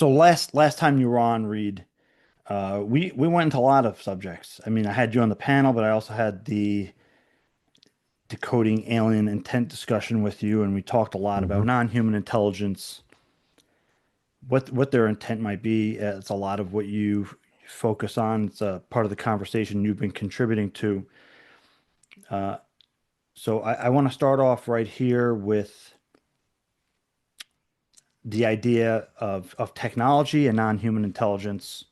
So last time you were on, Reed, we went into a lot of subjects. I mean, I had you on the panel, but I also had the decoding alien intent discussion with you, and we talked a lot about Hmm. non-human intelligence, what their intent might be. It's a lot of what you focus on. It's a part of the conversation you've been contributing to. Uh, so I want to start off right here with the idea of technology and non-human intelligence.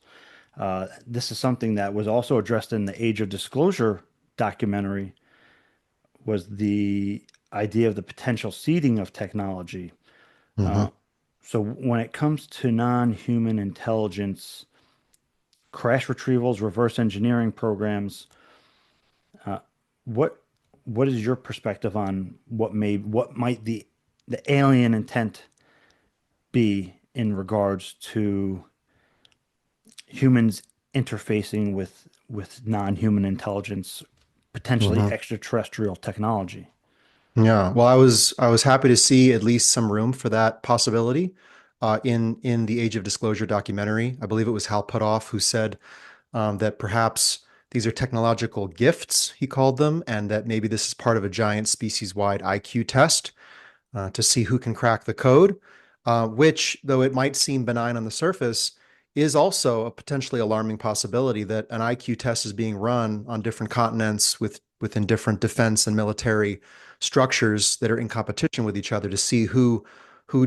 This is something that was also addressed in the Age of Disclosure documentary, was the idea of the potential seeding of technology. Uh, Hmm. so when it comes to non-human intelligence, crash retrievals, reverse engineering programs, uh, what what is your perspective on what might the alien intent be in regards to humans interfacing with non-human intelligence, potentially Hmm. extraterrestrial technology? Yeah. Well, I was happy to see at least some room for that possibility in the Age of Disclosure documentary. I believe it was Hal Puthoff who said that perhaps these are technological gifts, he called them, and that maybe this is part of a giant species-wide IQ test to see who can crack the code, which, though it might seem benign on the surface, is also a potentially alarming possibility that an IQ test is being run on different continents within different defense and military structures that are in competition with each other to see who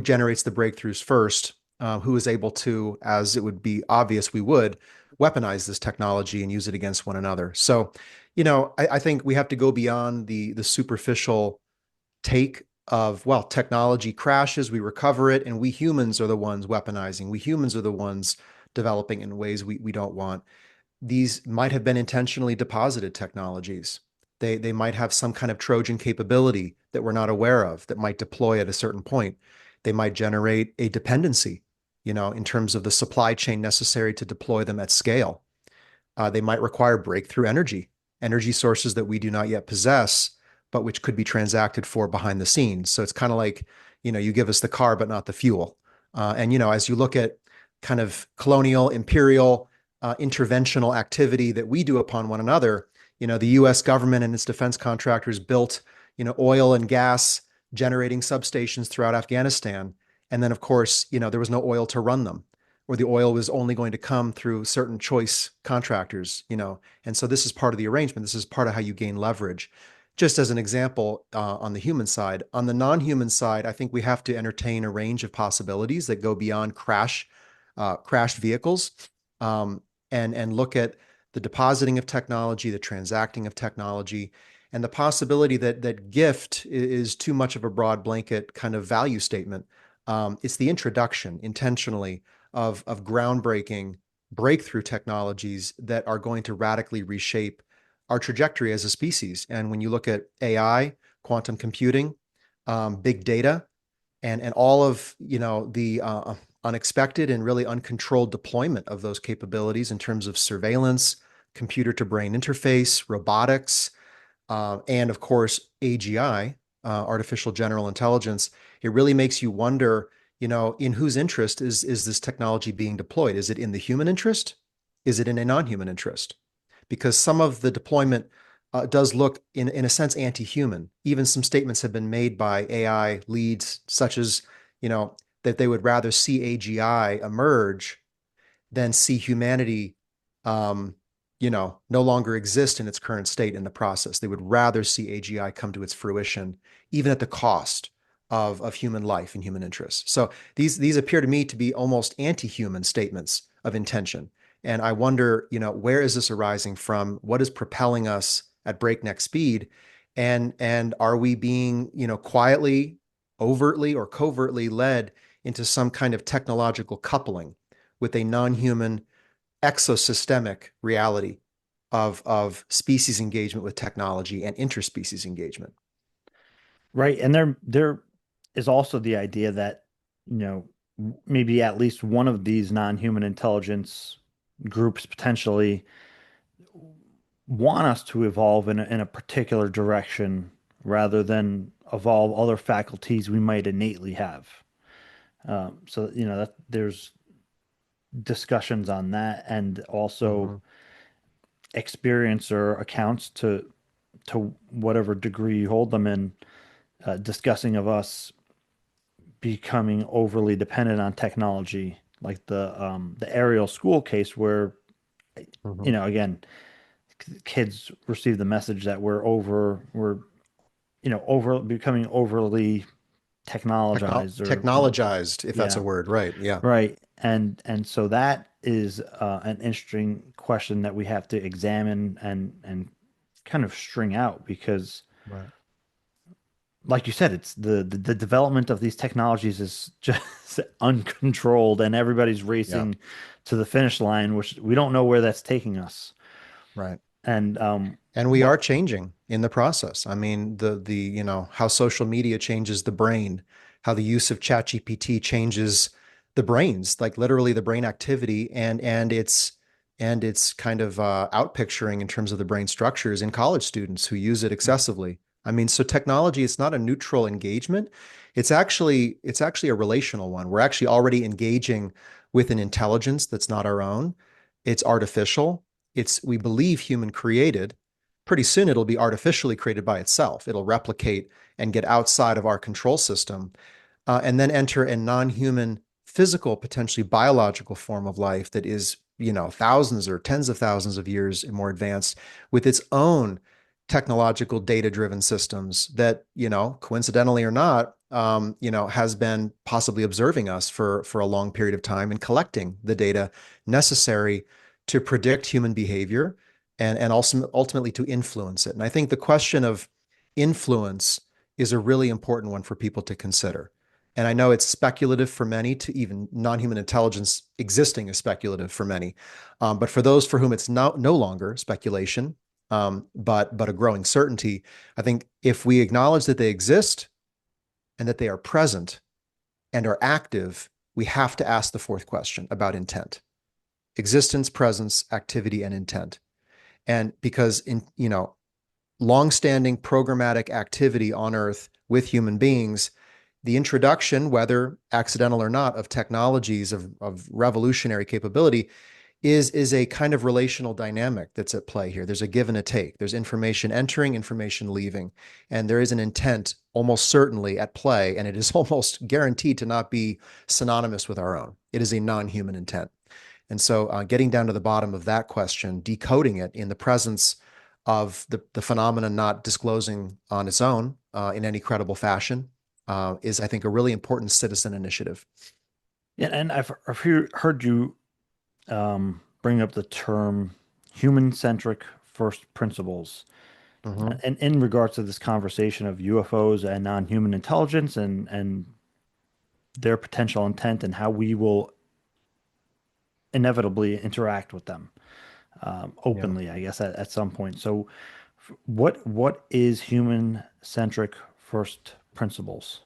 generates the breakthroughs first, who is able to, as it would be obvious we would, weaponize this technology and use it against one another. So, I think we have to go beyond the superficial take of, well, technology crashes, we recover it, and we humans are the ones weaponizing. We humans are the ones developing in ways we don't want. These might have been intentionally deposited technologies. They might have some kind of Trojan capability that we're not aware of that might deploy at a certain point. They might generate a dependency, in terms of the supply chain necessary to deploy them at scale. They might require breakthrough energy sources that we do not yet possess, but which could be transacted for behind the scenes. So it's kind of like, you give us the car, but not the fuel. And, as you look at kind of colonial, imperial, interventional activity that we do upon one another, the US government and its defense contractors built, oil and gas generating substations throughout Afghanistan. And then, of course, there was no oil to run them, or the oil was only going to come through certain choice contractors. And so this is part of the arrangement. This is part of how you gain leverage. Just as an example, on the human side. On the non-human side, I think we have to entertain a range of possibilities that go beyond crashed vehicles, um, and look at the depositing of technology, the transacting of technology, and the possibility that gift is too much of a broad blanket kind of value statement. It's the introduction intentionally of groundbreaking breakthrough technologies that are going to radically reshape our trajectory as a species. And when you look at AI, quantum computing, big data, and all of the unexpected and really uncontrolled deployment of those capabilities in terms of surveillance, computer to brain interface, robotics, and of course AGI, artificial general intelligence, it really makes you wonder, in whose interest is this technology being deployed? Is it in the human interest? Is it in a non-human interest? Because some of the deployment does look, in a sense, anti-human. Even some statements have been made by AI leads, such as, that they would rather see AGI emerge than see humanity, um, no longer exist in its current state in the process. They would rather see AGI come to its fruition, even at the cost of human life and human interests. So these appear to me to be almost anti-human statements of intention. And I wonder, where is this arising from? What is propelling us at breakneck speed? And are we being, quietly, overtly, or covertly led into some kind of technological coupling with a non-human exosystemic reality of species engagement with technology and interspecies engagement? Right. And there is also the idea that, you know, maybe at least one of these non-human intelligence groups potentially want us to evolve in a particular direction rather than evolve other faculties we might innately have. So, that there's discussions on that, and also Hmm. experiencer accounts to whatever degree you hold them in, discussing of us becoming overly dependent on technology, like the Ariel school case where, Hmm. again, kids receive the message that we're over becoming overly technologized, or Technologized, if that's a yeah, word, right? Yeah. right. And so that is an interesting question that we have to examine and kind of string out, because Right. like you said, it's the development of these technologies is just uncontrolled, and everybody's Yeah. racing to the finish line, which we don't know where that's taking us. Right. And And we what are changing in the process. I mean, how social media changes the brain, how the use of ChatGPT changes the brains, like literally the brain activity and its kind of outpicturing in terms of the brain structures in college students who use it excessively. I mean, so technology, it's not a neutral engagement. It's actually a relational one. We're actually already engaging with an intelligence that's not our own. It's artificial. It's, we believe, human created. Pretty soon it'll be artificially created by itself. It'll replicate and get outside of our control system, and then enter a non-human, physical, potentially biological form of life that is, thousands or tens of thousands of years more advanced, with its own technological data-driven systems that, coincidentally or not, has been possibly observing us for a long period of time and collecting the data necessary to predict human behavior and also ultimately to influence it. And I think the question of influence is a really important one for people to consider. And I know it's speculative for many, to even non-human intelligence existing is speculative for many. But for those for whom it's no longer speculation, but a growing certainty, I think if we acknowledge that they exist and that they are present and are active, we have to ask the fourth question about intent: existence, presence, activity, and intent. And because in, longstanding programmatic activity on Earth with human beings, the introduction, whether accidental or not, of technologies of revolutionary capability is a kind of relational dynamic that's at play here. There's a give and a take. There's information entering, information leaving, and there is an intent almost certainly at play, and it is almost guaranteed to not be synonymous with our own. It is a non-human intent. And so, getting down to the bottom of that question, decoding it in the presence of the phenomenon not disclosing on its own in any credible fashion, is, I think, a really important citizen initiative. Yeah, and I've heard you bring up the term human-centric first principles. Hmm. And in regards to this conversation of UFOs and non-human intelligence, and their potential intent, and how we will inevitably interact with them Yeah. openly, I guess, at some point. So, what is human-centric first principles?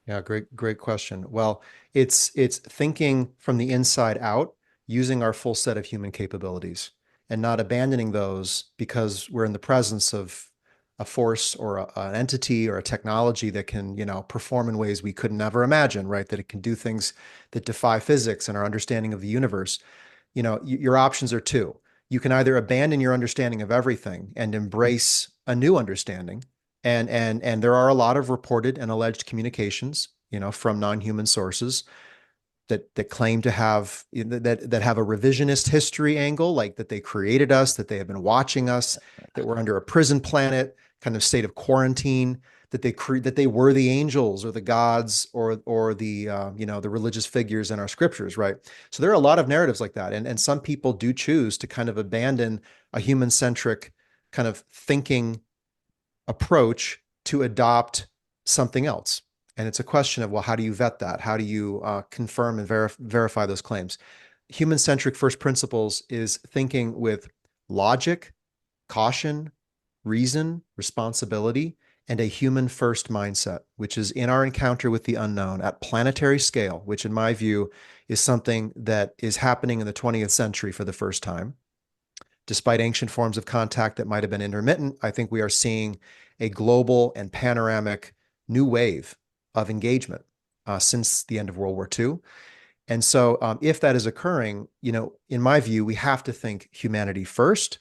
Yeah, great question. Well, it's thinking from the inside out, using our full set of human capabilities and not abandoning those because we're in the presence of a force or an entity or a technology that can, perform in ways we could never imagine, right? That it can do things that defy physics and our understanding of the universe. Your options are two. You can either abandon your understanding of everything and embrace a new understanding. And there are a lot of reported and alleged communications, from non-human sources that claim to have that have a revisionist history angle, like that they created us, that they have been watching us, that we're under a prison planet kind of state of quarantine, that they were the angels or the gods or the religious figures in our scriptures, right? So there are a lot of narratives like that, and some people do choose to kind of abandon a human centric kind of thinking approach to adopt something else. And it's a question of, well, how do you vet that? How do you confirm and verify those claims? Human centric first principles is thinking with logic, caution, reason, responsibility, and a human first mindset, which is in our encounter with the unknown at planetary scale, which in my view is something that is happening in the 20th century for the first time. Despite ancient forms of contact that might have been intermittent, I think we are seeing a global and panoramic new wave of engagement since the end of World War II. And so, if that is occurring, in my view, we have to think humanity first,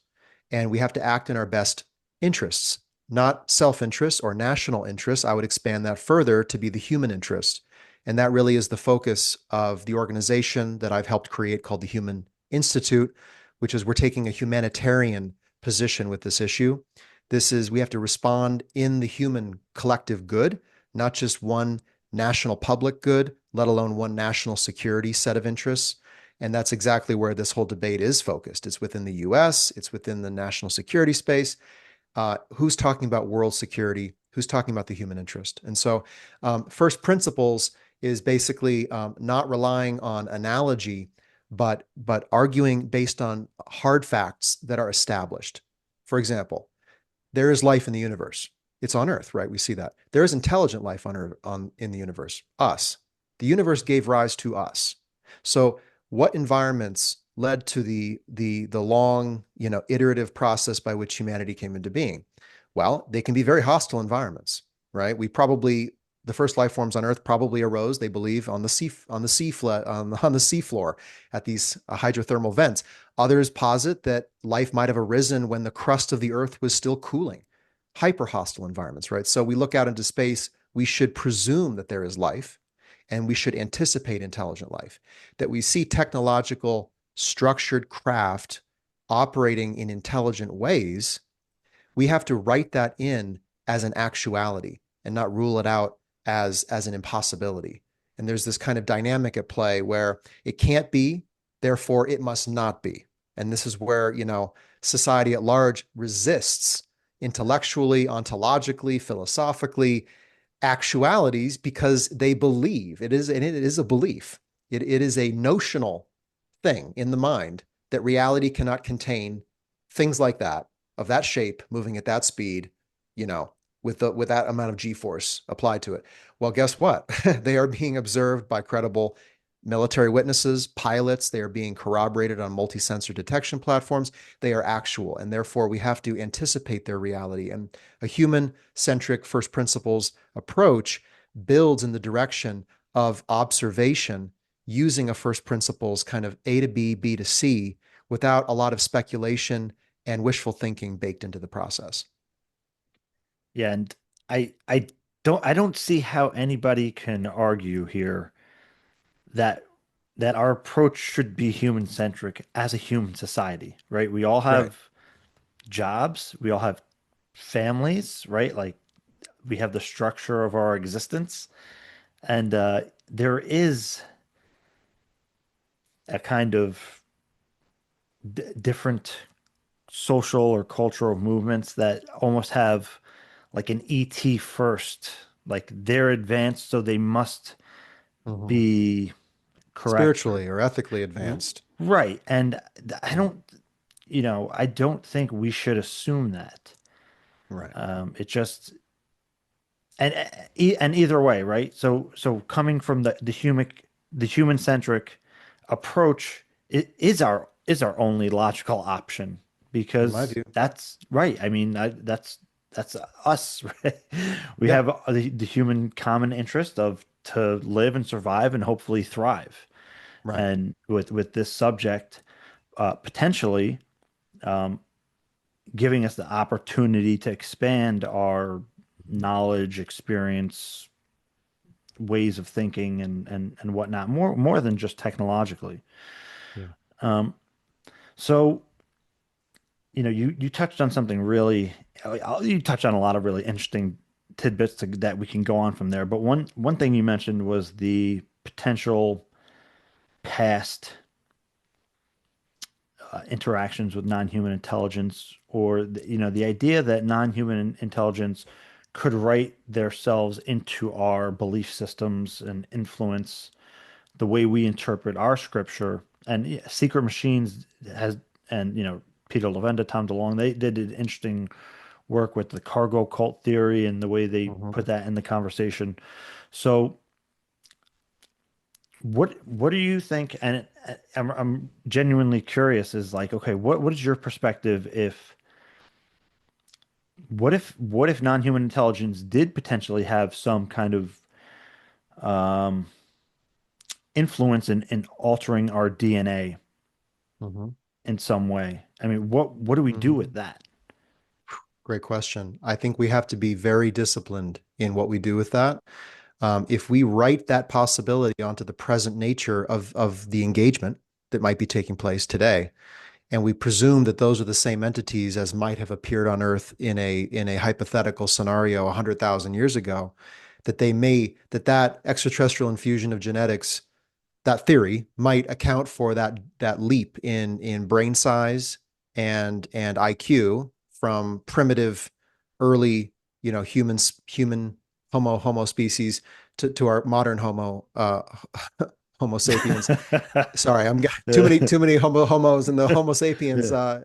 and we have to act in our best interests, not self-interest or national interests. I would expand that further to be the human interest. And that really is the focus of the organization that I've helped create called the Human Institute, which is we're taking a humanitarian position with this issue. We have to respond in the human collective good, not just one national public good, let alone one national security set of interests. And that's exactly where this whole debate is focused. It's within the US, it's within the national security space. Who's talking about world security? Who's talking about the human interest? And so, first principles is basically not relying on analogy, but arguing based on hard facts that are established. For example, there is life in the universe. It's on Earth, right? We see that. There is intelligent life on Earth, in the universe. Us. The universe gave rise to us. So, what environments led to the long, iterative process by which humanity came into being? Well, they can be very hostile environments, right? The first life forms on Earth probably arose, they believe, on the sea floor at these hydrothermal vents. Others posit that life might have arisen when the crust of the Earth was still cooling. Hyper hostile environments, right? So we look out into space, we should presume that there is life, and we should anticipate intelligent life. That we see technological structured craft operating in intelligent ways, we have to write that in as an actuality and not rule it out as an impossibility. And there's this kind of dynamic at play where it can't be, therefore it must not be. And this is where, society at large resists intellectually, ontologically, philosophically, actualities because they believe and it is a belief. It is a notional thing in the mind that reality cannot contain things like that, of that shape, moving at that speed, you know, with that amount of G-force applied to it. Well, guess what? They are being observed by credible military witnesses, pilots. They are being corroborated on multi-sensor detection platforms. They are actual, and therefore we have to anticipate their reality. And a human-centric first principles approach builds in the direction of observation using a first principles kind of A to B, B to C, without a lot of speculation and wishful thinking baked into the process. Yeah, and I don't see how anybody can argue here that our approach should be human centric as a human society, right? We all Right. have jobs, we all have families, right? Like we have the structure of our existence, and there is a kind of different social or cultural movements that almost have like an ET first, like they're advanced, so they must Mhm. be correct. Spiritually or ethically advanced. Right. And I Mm. don't, I don't think we should assume that. Right. It just, and either way, right? So coming from the human centric approach, it is our only logical option In my because view. that's right. I mean, that's us, right? We Yeah. have the human common interest of to live and survive and hopefully thrive. Right. And with this subject, potentially giving us the opportunity to expand our knowledge, experience, ways of thinking, and whatnot, more than just technologically. Yeah. So, you touched on something really, you touched on a lot of really interesting tidbits that we can go on from there. But one thing you mentioned was the potential past interactions with non-human intelligence, or the idea that non-human intelligence could write themselves into our belief systems and influence the way we interpret our scripture. And yeah, Secret Machines has, and Peter Levenda, Tom DeLonge, they did interesting work with the cargo cult theory and the way they Mhm. put that in the conversation. So what do you think? And I'm genuinely curious. Is like, okay, what is your perspective if what if non-human intelligence did potentially have some kind of influence in altering our DNA Hmm. in some way? I mean, what do we do with Hmm. that? Great question. I think we have to be very disciplined in what we do with that. If we write that possibility onto the present nature of the engagement that might be taking place today, and we presume that those are the same entities as might have appeared on Earth in a hypothetical scenario 100,000 years ago, that extraterrestrial infusion of genetics, that theory might account for that leap in brain size and IQ from primitive early, human Homo species to our modern Homo sapiens. Sorry, I'm too many homos and the Homo sapiens. Yeah.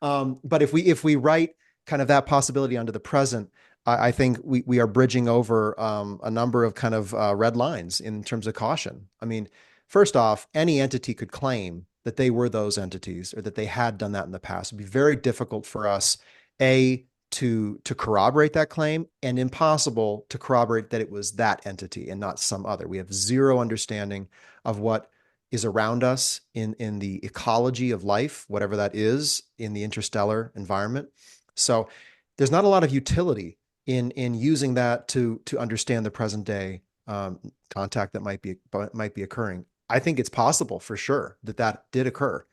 But if we write kind of that possibility onto the present, I think we are bridging over a number of kind of red lines in terms of caution. I mean, first off, any entity could claim that they were those entities or that they had done that in the past. It'd be very difficult for us, A, to corroborate that claim, and impossible to corroborate that it was that entity and not some other. We have zero understanding of what is around us in the ecology of life, whatever that is, in the interstellar environment. So there's not a lot of utility in using that to understand the present day contact that might be occurring. I think it's possible for sure that that did occur,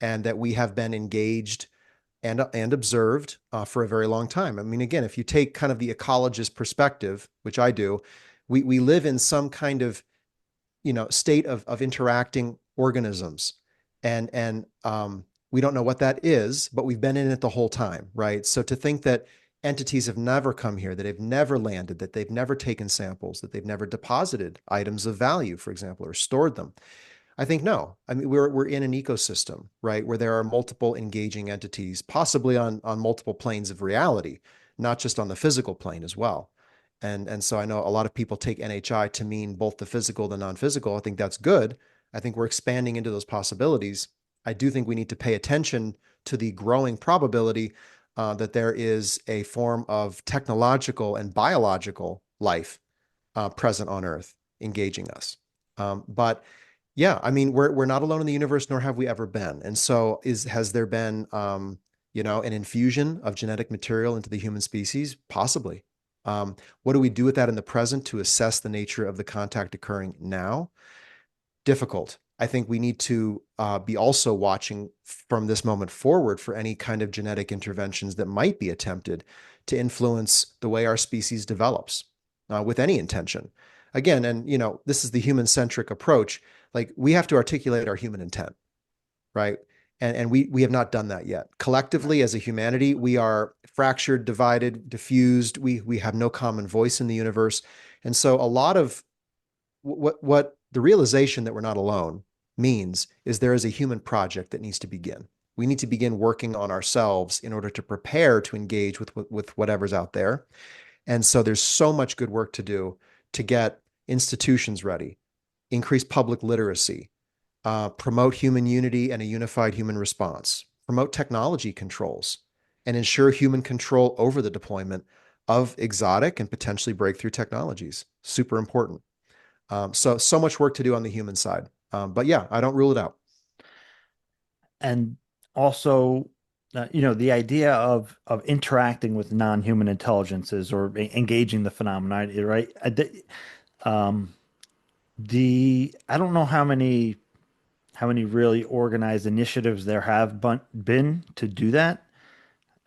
and that we have been engaged and observed for a very long time. I mean, again, if you take kind of the ecologist perspective, which I do, we live in some kind of state of interacting organisms, and we don't know what that is, but we've been in it the whole time, right? So to think that entities have never come here, that they've never landed, that they've never taken samples, that they've never deposited items of value, for example, or stored them, I think no. I mean, we're in an ecosystem, right, where there are multiple engaging entities, possibly on multiple planes of reality, not just on the physical plane as well. And so I know a lot of people take NHI to mean both the physical, the non-physical. I think that's good. I think we're expanding into those possibilities. I do think we need to pay attention to the growing probability that there is a form of technological and biological life present on Earth engaging us. But yeah, I mean, we're not alone in the universe, nor have we ever been. And so has there been an infusion of genetic material into the human species? Possibly. What do we do with that in the present to assess the nature of the contact occurring now? Difficult. I think we need to be also watching from this moment forward for any kind of genetic interventions that might be attempted to influence the way our species develops with any intention. Again, and this is the human-centric approach. Like, we have to articulate our human intent, right? And we have not done that yet. Collectively, as a humanity, we are fractured, divided, diffused. We have no common voice in the universe. And so a lot of what the realization that we're not alone means is there is a human project that needs to begin. We need to begin working on ourselves in order to prepare to engage with whatever's out there. And so there's so much good work to do to get institutions ready, increase public literacy, promote human unity and a unified human response, promote technology controls, and ensure human control over the deployment of exotic and potentially breakthrough technologies. Super important. So much work to do on the human side. But yeah, I don't rule it out. And also, the idea of interacting with non-human intelligences or engaging the phenomenon, right? Um, I don't know how many really organized initiatives there have been to do that.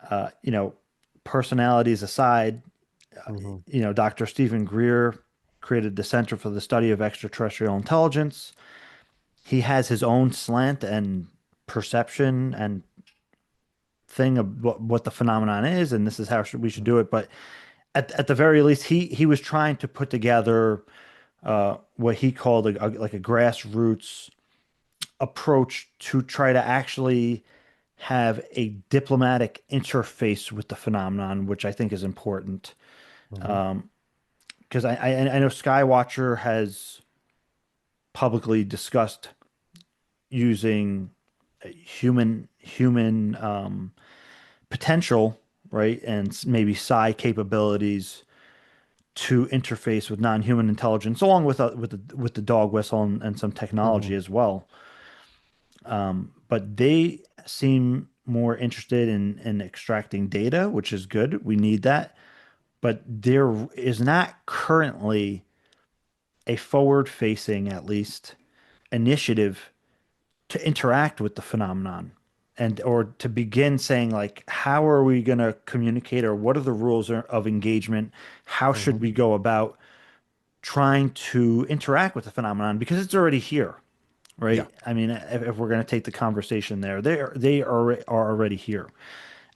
Uh, you know, Personalities aside, Mhm. Dr. Stephen Greer created the Center for the Study of Extraterrestrial Intelligence. He has his own slant and perception and thing of what the phenomenon is, and this is how we should do it. But at the very least, he was trying to put together what he called like a grassroots approach to try to actually have a diplomatic interface with the phenomenon, which I think is important. Mhm. Um, because I know Skywatcher has publicly discussed using human potential, right, and maybe psi capabilities to interface with non-human intelligence, along with the dog whistle and some technology Mhm. as well. But they seem more interested in extracting data, which is good. We need that. But there is not currently a forward-facing, at least, initiative to interact with the phenomenon and or to begin saying like how are we going to communicate or what are the rules of engagement? How should Mhm. we go about trying to interact with the phenomenon because it's already here, Yeah. right? I mean, if we're going to take the conversation there, they are already here.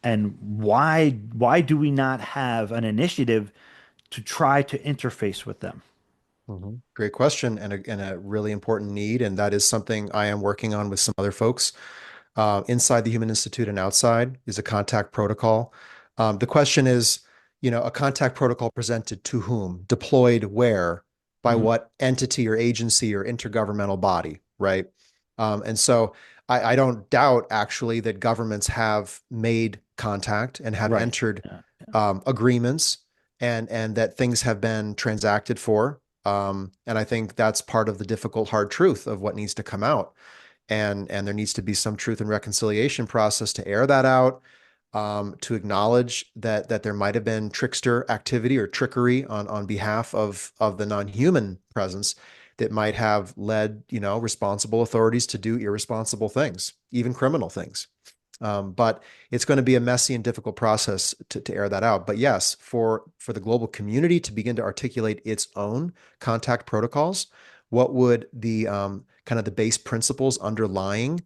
And why do we not have an initiative to try to interface with them? Great question and a really important need. And that is something I am working on with some other folks inside the Human Institute and outside is a contact protocol. The question is, a contact protocol presented to whom, deployed where, by Mhm. what entity or agency or intergovernmental body, right? And so I don't doubt actually that governments have made contact and have Right. entered Yeah. agreements and that things have been transacted for. And I think that's part of the difficult, hard truth of what needs to come out. And there needs to be some truth and reconciliation process to air that out, to acknowledge that there might have been trickster activity or trickery on behalf of the non-human presence that might have led, responsible authorities to do irresponsible things, even criminal things. But it's going to be a messy and difficult process to air that out. But yes, for the global community to begin to articulate its own contact protocols, what would the kind of the base principles underlying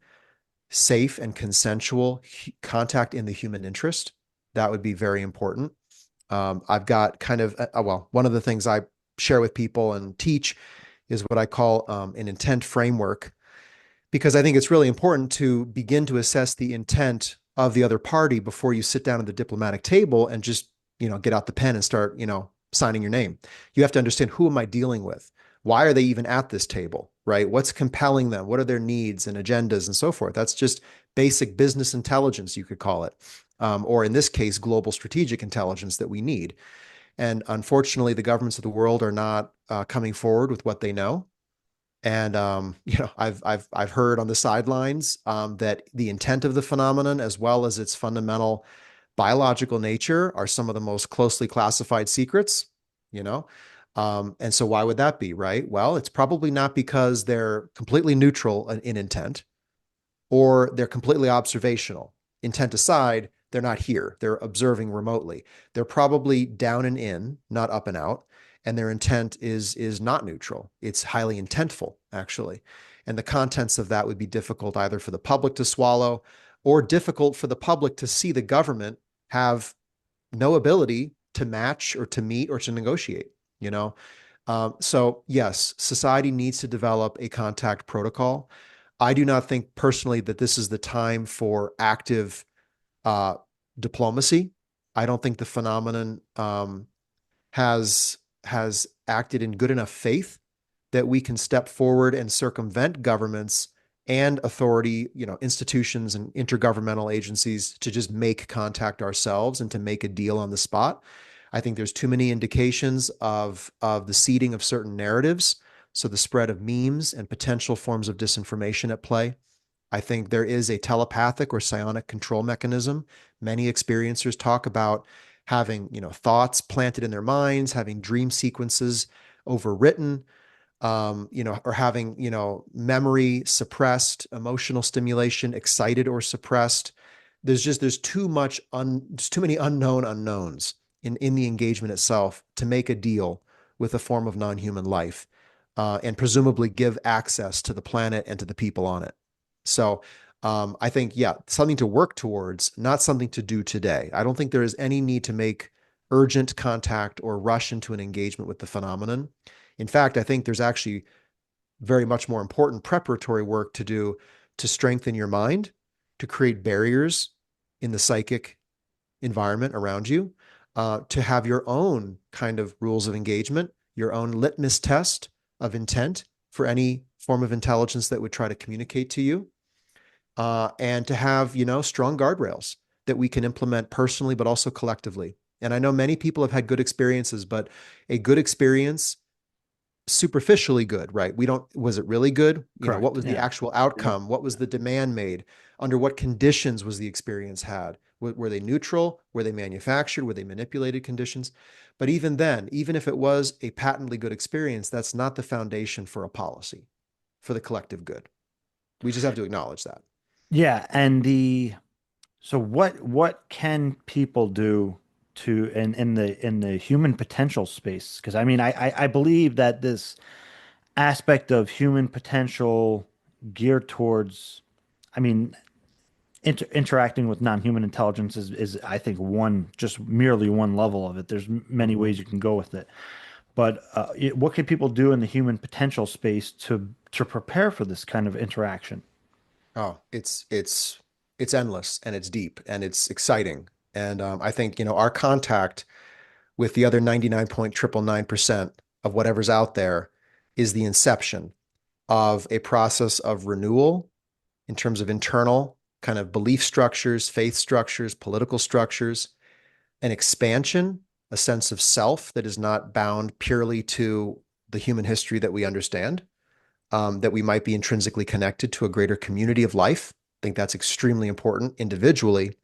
safe and consensual contact in the human interest? That would be very important. I've got kind of, well, one of the things I share with people and teach is what I call an intent framework because I think it's really important to begin to assess the intent of the other party before you sit down at the diplomatic table and just, get out the pen and start, signing your name. You have to understand, who am I dealing with? Why are they even at this table, right? What's compelling them? What are their needs and agendas and so forth? That's just basic business intelligence, you could call it. Or in this case, global strategic intelligence that we need. And unfortunately, the governments of the world are not coming forward with what they know. And I've heard on the sidelines that the intent of the phenomenon, as well as its fundamental biological nature, are some of the most closely classified secrets. You know, and so why would that be, right? Well, it's probably not because they're completely neutral in intent, or they're completely observational. Intent aside, they're not here. They're observing remotely. They're probably down and in, not up and out, and their intent is not neutral. It's highly intentful, actually. And the contents of that would be difficult either for the public to swallow or difficult for the public to see the government have no ability to match or to meet or to negotiate, you know? So yes, society needs to develop a contact protocol. I do not think personally that this is the time for active uh, diplomacy. I don't think the phenomenon has acted in good enough faith that we can step forward and circumvent governments and authority, institutions and intergovernmental agencies to just make contact ourselves and to make a deal on the spot. I think there's too many indications of the seeding of certain narratives, so the spread of memes and potential forms of disinformation at play. I think there is a telepathic or psionic control mechanism. Many experiencers talk about having, thoughts planted in their minds, having dream sequences overwritten, or having, memory suppressed, emotional stimulation excited or suppressed. There's there's too many unknown unknowns in the engagement itself to make a deal with a form of non-human life, and presumably give access to the planet and to the people on it. So I think, yeah, something to work towards, not something to do today. I don't think there is any need to make urgent contact or rush into an engagement with the phenomenon. In fact, I think there's actually very much more important preparatory work to do to strengthen your mind, to create barriers in the psychic environment around you, to have your own kind of rules of engagement, your own litmus test of intent for any form of intelligence that would try to communicate to you, and to have, strong guardrails that we can implement personally, but also collectively. And I know many people have had good experiences, but a good experience, superficially good, right? We don't, was it really good? You know, what Correct. was the Yeah. actual outcome? What was the demand made? Under what conditions was the experience had? Were they neutral? Were they manufactured? Were they manipulated conditions? But even then, even if it was a patently good experience, that's not the foundation for a policy for the collective good. We just have to acknowledge that. Yeah. And so what can people do to in the human potential space? Because I mean, I believe that this aspect of human potential geared towards, I mean, interacting with non-human intelligence is I think one, just merely one level of it. There's many Mm-hmm. ways you can go with it. But what can people do in the human potential space to prepare for this kind of interaction? Oh, it's endless and it's deep and it's exciting. And I think, you know, our contact with the other 99.999% of whatever's out there is the inception of a process of renewal in terms of internal kind of belief structures, faith structures, political structures, an expansion, a sense of self that is not bound purely to the human history that we understand, that we might be intrinsically connected to a greater community of life. I think that's extremely important individually,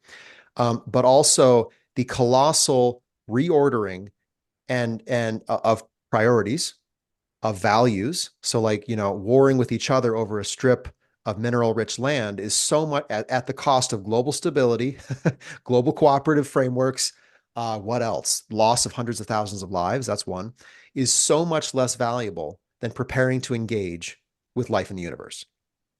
but also the colossal reordering and of priorities, of values. So like, you know, warring with each other over a strip of mineral rich land is so much at the cost of global stability, global cooperative frameworks. What else? Loss of hundreds of thousands of lives, that's one, is so much less valuable than preparing to engage with life in the universe,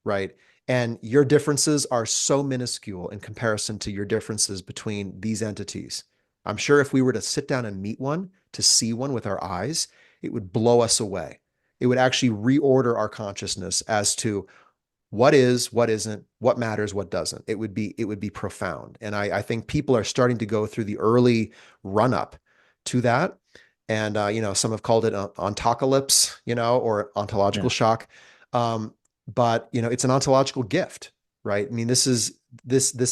right? And your differences are so minuscule in comparison to your differences between these entities. I'm sure if we were to sit down and meet one, to see one with our eyes, it would blow us away. It would actually reorder our consciousness as to what is, what isn't, what matters, what doesn't. It would be profound. And I think people are starting to go through the early run up to that. And you know, some have called it ontocalypse, you know, or ontological Yeah. shock. But you know, it's an ontological gift, right? I mean, this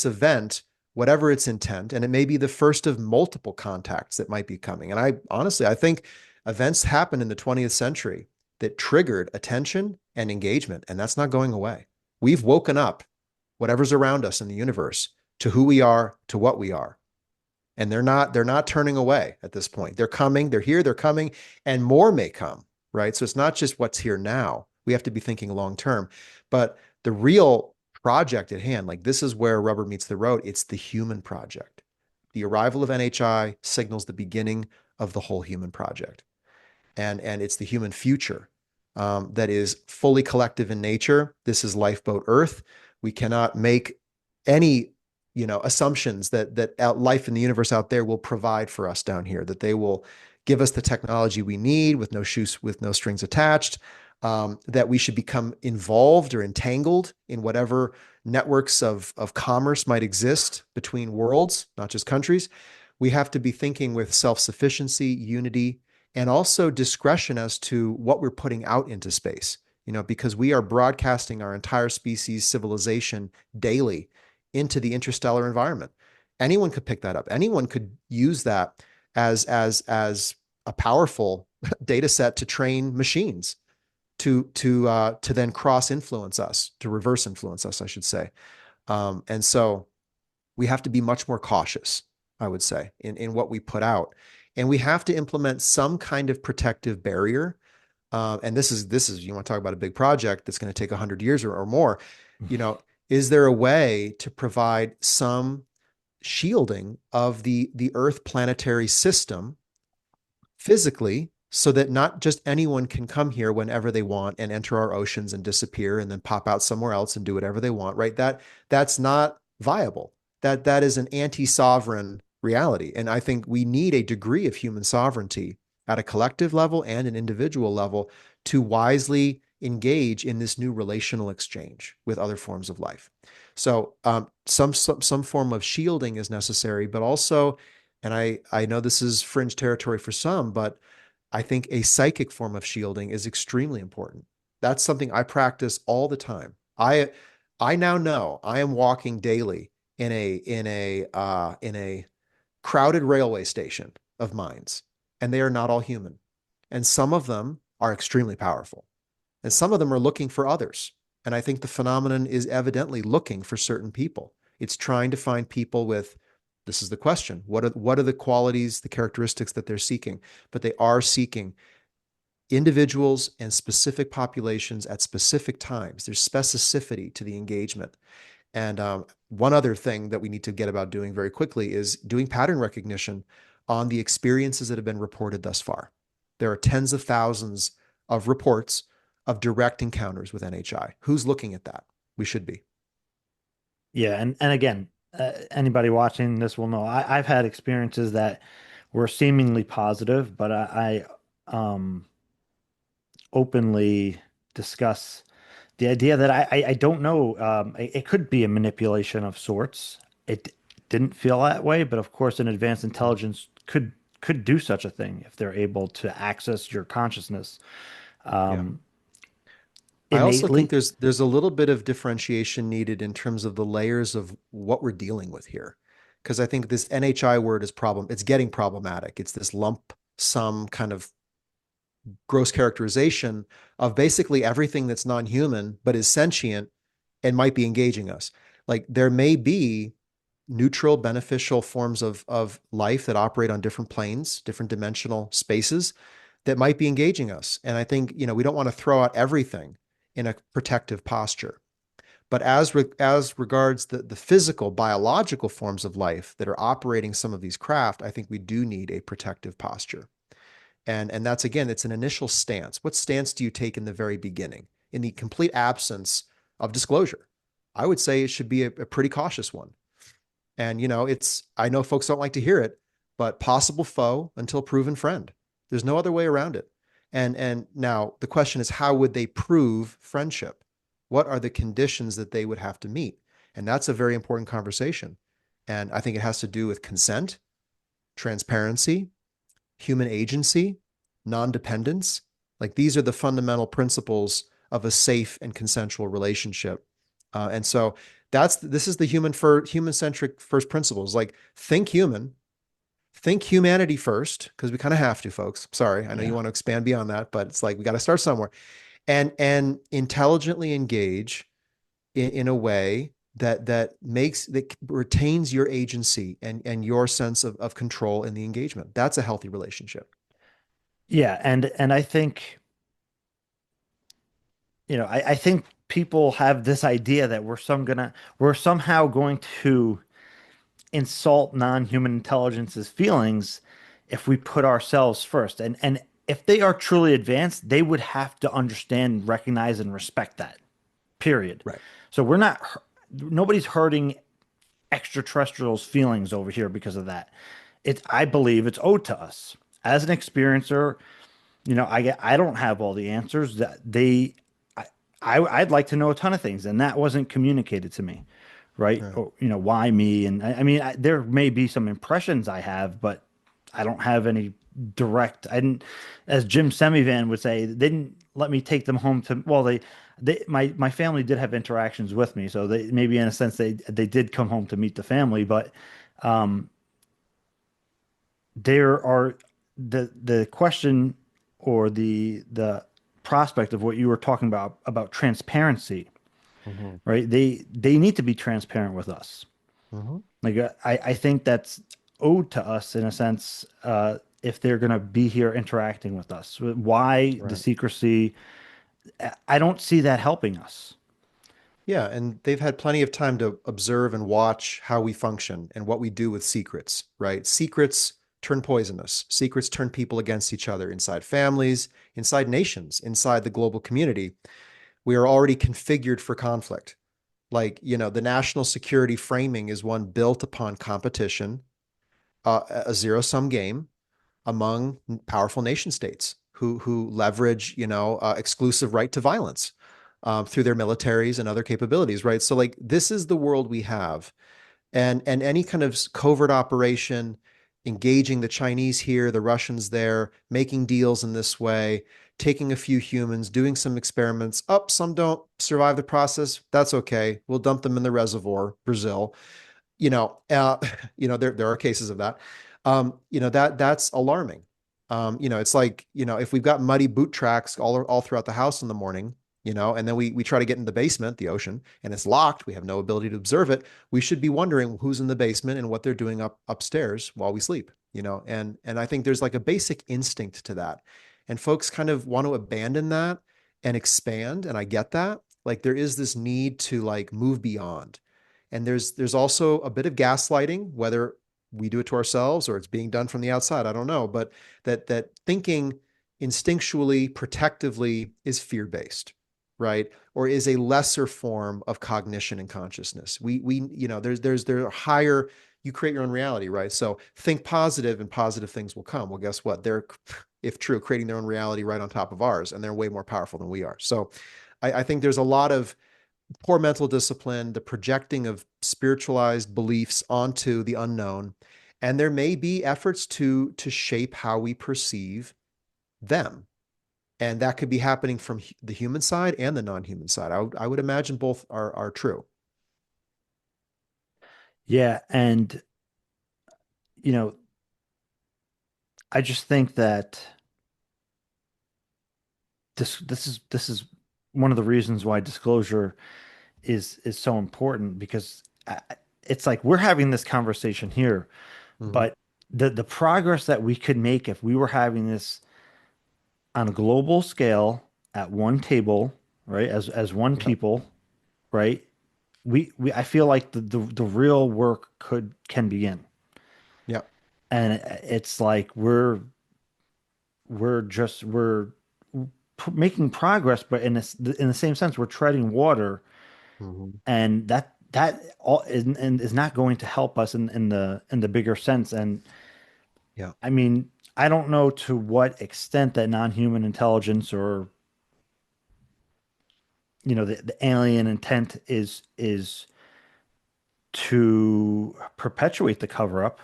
event, whatever its intent, and it may be the first of multiple contacts that might be coming. And I honestly, I think events happened in the 20th century that triggered attention and engagement, and that's not going away. We've woken up whatever's around us in the universe to who we are, to what we are. And they're not turning away at this point. They're coming, they're here, they're coming, and more may come, right? So it's not just what's here now. We have to be thinking long term. But the real project at hand, like this is where rubber meets the road. It's the human project. The arrival of NHI signals the beginning of the whole human project. And it's the human future that is fully collective in nature. This is lifeboat Earth. We cannot make any assumptions that life in the universe out there will provide for us down here, that they will give us the technology we need with no shoes, with no strings attached, that we should become involved or entangled in whatever networks of commerce might exist between worlds, not just countries. We have to be thinking with self-sufficiency, unity, and also discretion as to what we're putting out into space, because we are broadcasting our entire species civilization daily into the interstellar environment. Anyone could pick that up. Anyone could use that as a powerful data set to train machines to then cross influence us, to reverse influence us, I should say. And so we have to be much more cautious, I would say, in what we put out. And we have to implement some kind of protective barrier. And this is you want to talk about a big project that's going to take 100 years or more. You know, is there a way to provide some shielding of the Earth planetary system physically so that not just anyone can come here whenever they want and enter our oceans and disappear and then pop out somewhere else and do whatever they want, right? That's not viable. That is an anti-sovereign reality. And I think we need a degree of human sovereignty at a collective level and an individual level to wisely engage in this new relational exchange with other forms of life. So some form of shielding is necessary, but also, and I know this is fringe territory for some, but I think a psychic form of shielding is extremely important. That's something I practice all the time. I now know I am walking daily in a crowded railway station of minds, and they are not all human. And some of them are extremely powerful, and some of them are looking for others. And I think the phenomenon is evidently looking for certain people. It's trying to find people with, this is the question, what are the qualities, the characteristics that they're seeking? But they are seeking individuals and specific populations at specific times. There's specificity to the engagement. And one other thing that we need to get about doing very quickly is doing pattern recognition on the experiences that have been reported thus far. There are tens of thousands of reports of direct encounters with NHI. Who's looking at that? We should be. Yeah, and again, anybody watching this will know I've had experiences that were seemingly positive, but I openly discuss the idea that I don't know. It could be a manipulation of sorts. It didn't feel that way, but of course, an advanced intelligence could do such a thing if they're able to access your consciousness Yeah. um, I also think innately. there's a little bit of differentiation needed in terms of the layers of what we're dealing with here. Because I think this NHI word is it's getting problematic. It's this lump sum kind of gross characterization of basically everything that's non-human but is sentient and might be engaging us. Like there may be neutral, beneficial forms of life that operate on different planes, different dimensional spaces that might be engaging us. And I think, we don't want to throw out everything in a protective posture. But as regards the physical, biological forms of life that are operating some of these craft, I think we do need a protective posture. And that's, again, it's an initial stance. What stance do you take in the very beginning, in the complete absence of disclosure? I would say it should be a pretty cautious one. And I know folks don't like to hear it, but possible foe until proven friend. There's no other way around it. And now the question is, how would they prove friendship? What are the conditions that they would have to meet? And that's a very important conversation. And I think it has to do with consent, transparency, human agency, non-dependence. Like these are the fundamental principles of a safe and consensual relationship. And so this is the human centric first principles. Like think human, think humanity first, because we kind of have to, folks. Sorry, I know you Yeah. want to expand beyond that, but it's like we got to start somewhere. And intelligently engage in a way that retains your agency and your sense of control in the engagement. That's a healthy relationship. Yeah, and I think, I think people have this idea that we're somehow going to insult non-human intelligence's feelings if we put ourselves first. And if they are truly advanced, they would have to understand, recognize, and respect that. Period. Right. So nobody's hurting extraterrestrials' feelings over here because of that. I believe it's owed to us as an experiencer. I don't have all the answers that I, I'd like to know a ton of things, and that wasn't communicated to me, right? Right. Or, why me? And I mean, there may be some impressions I have, but I don't have any direct. I didn't, as Jim Semivan would say, they didn't let me take them home to. Well, my family did have interactions with me, so they maybe in a sense they did come home to meet the family, but um, there are the question or the prospect of what you were talking about transparency, Mm-hmm. right? They need to be transparent with us. Mm-hmm. Like I think that's owed to us in a sense, if they're going to be here interacting with us. Why the Right. secrecy? I don't see that helping us. Yeah, and they've had plenty of time to observe and watch how we function and what we do with secrets, right? Secrets turn poisonous. Secrets turn people against each other inside families, inside nations, inside the global community. We are already configured for conflict. Like, the national security framing is one built upon competition, a zero-sum game among powerful nation states who leverage, exclusive right to violence through their militaries and other capabilities, right? So like this is the world we have, and any kind of covert operation, engaging the Chinese here, the Russians there, making deals in this way, taking a few humans, doing some experiments. Some don't survive the process. That's okay. We'll dump them in the reservoir, Brazil. you know, uh, there are cases of that. That's alarming. It's like, if we've got muddy boot tracks all throughout the house in the morning, and then we try to get in the basement, the ocean, and it's locked, we have no ability to observe it. We should be wondering who's in the basement and what they're doing upstairs while we sleep, and I think there's like a basic instinct to that. And folks kind of want to abandon that and expand, and I get that. Like there is this need to like move beyond. And there's also a bit of gaslighting, whether we do it to ourselves or it's being done from the outside. I don't know, but that thinking instinctually, protectively is fear-based, right? Or is a lesser form of cognition and consciousness. There are higher. You create your own reality, right? So think positive, and positive things will come. Well, guess what? They're, if true, creating their own reality right on top of ours, and they're way more powerful than we are. So I think there's a lot of poor mental discipline, the projecting of spiritualized beliefs onto the unknown, and there may be efforts to shape how we perceive them. And that could be happening from the human side and the non-human side. I would imagine both are true. Yeah, and you know, I just think that this is one of the reasons why disclosure is so important because it's like we're having this conversation here, Mm-hmm. but the progress that we could make if we were having this on a global scale at one table, right, as one Yep. people, right? We I feel like the real work can begin. Yep. And it's like we're making progress, but in the same sense, we're treading water, Mm-hmm. and that all is not going to help us in the bigger sense. And Yeah. I mean, I don't know to what extent that non-human intelligence or the alien intent is to perpetuate the cover up,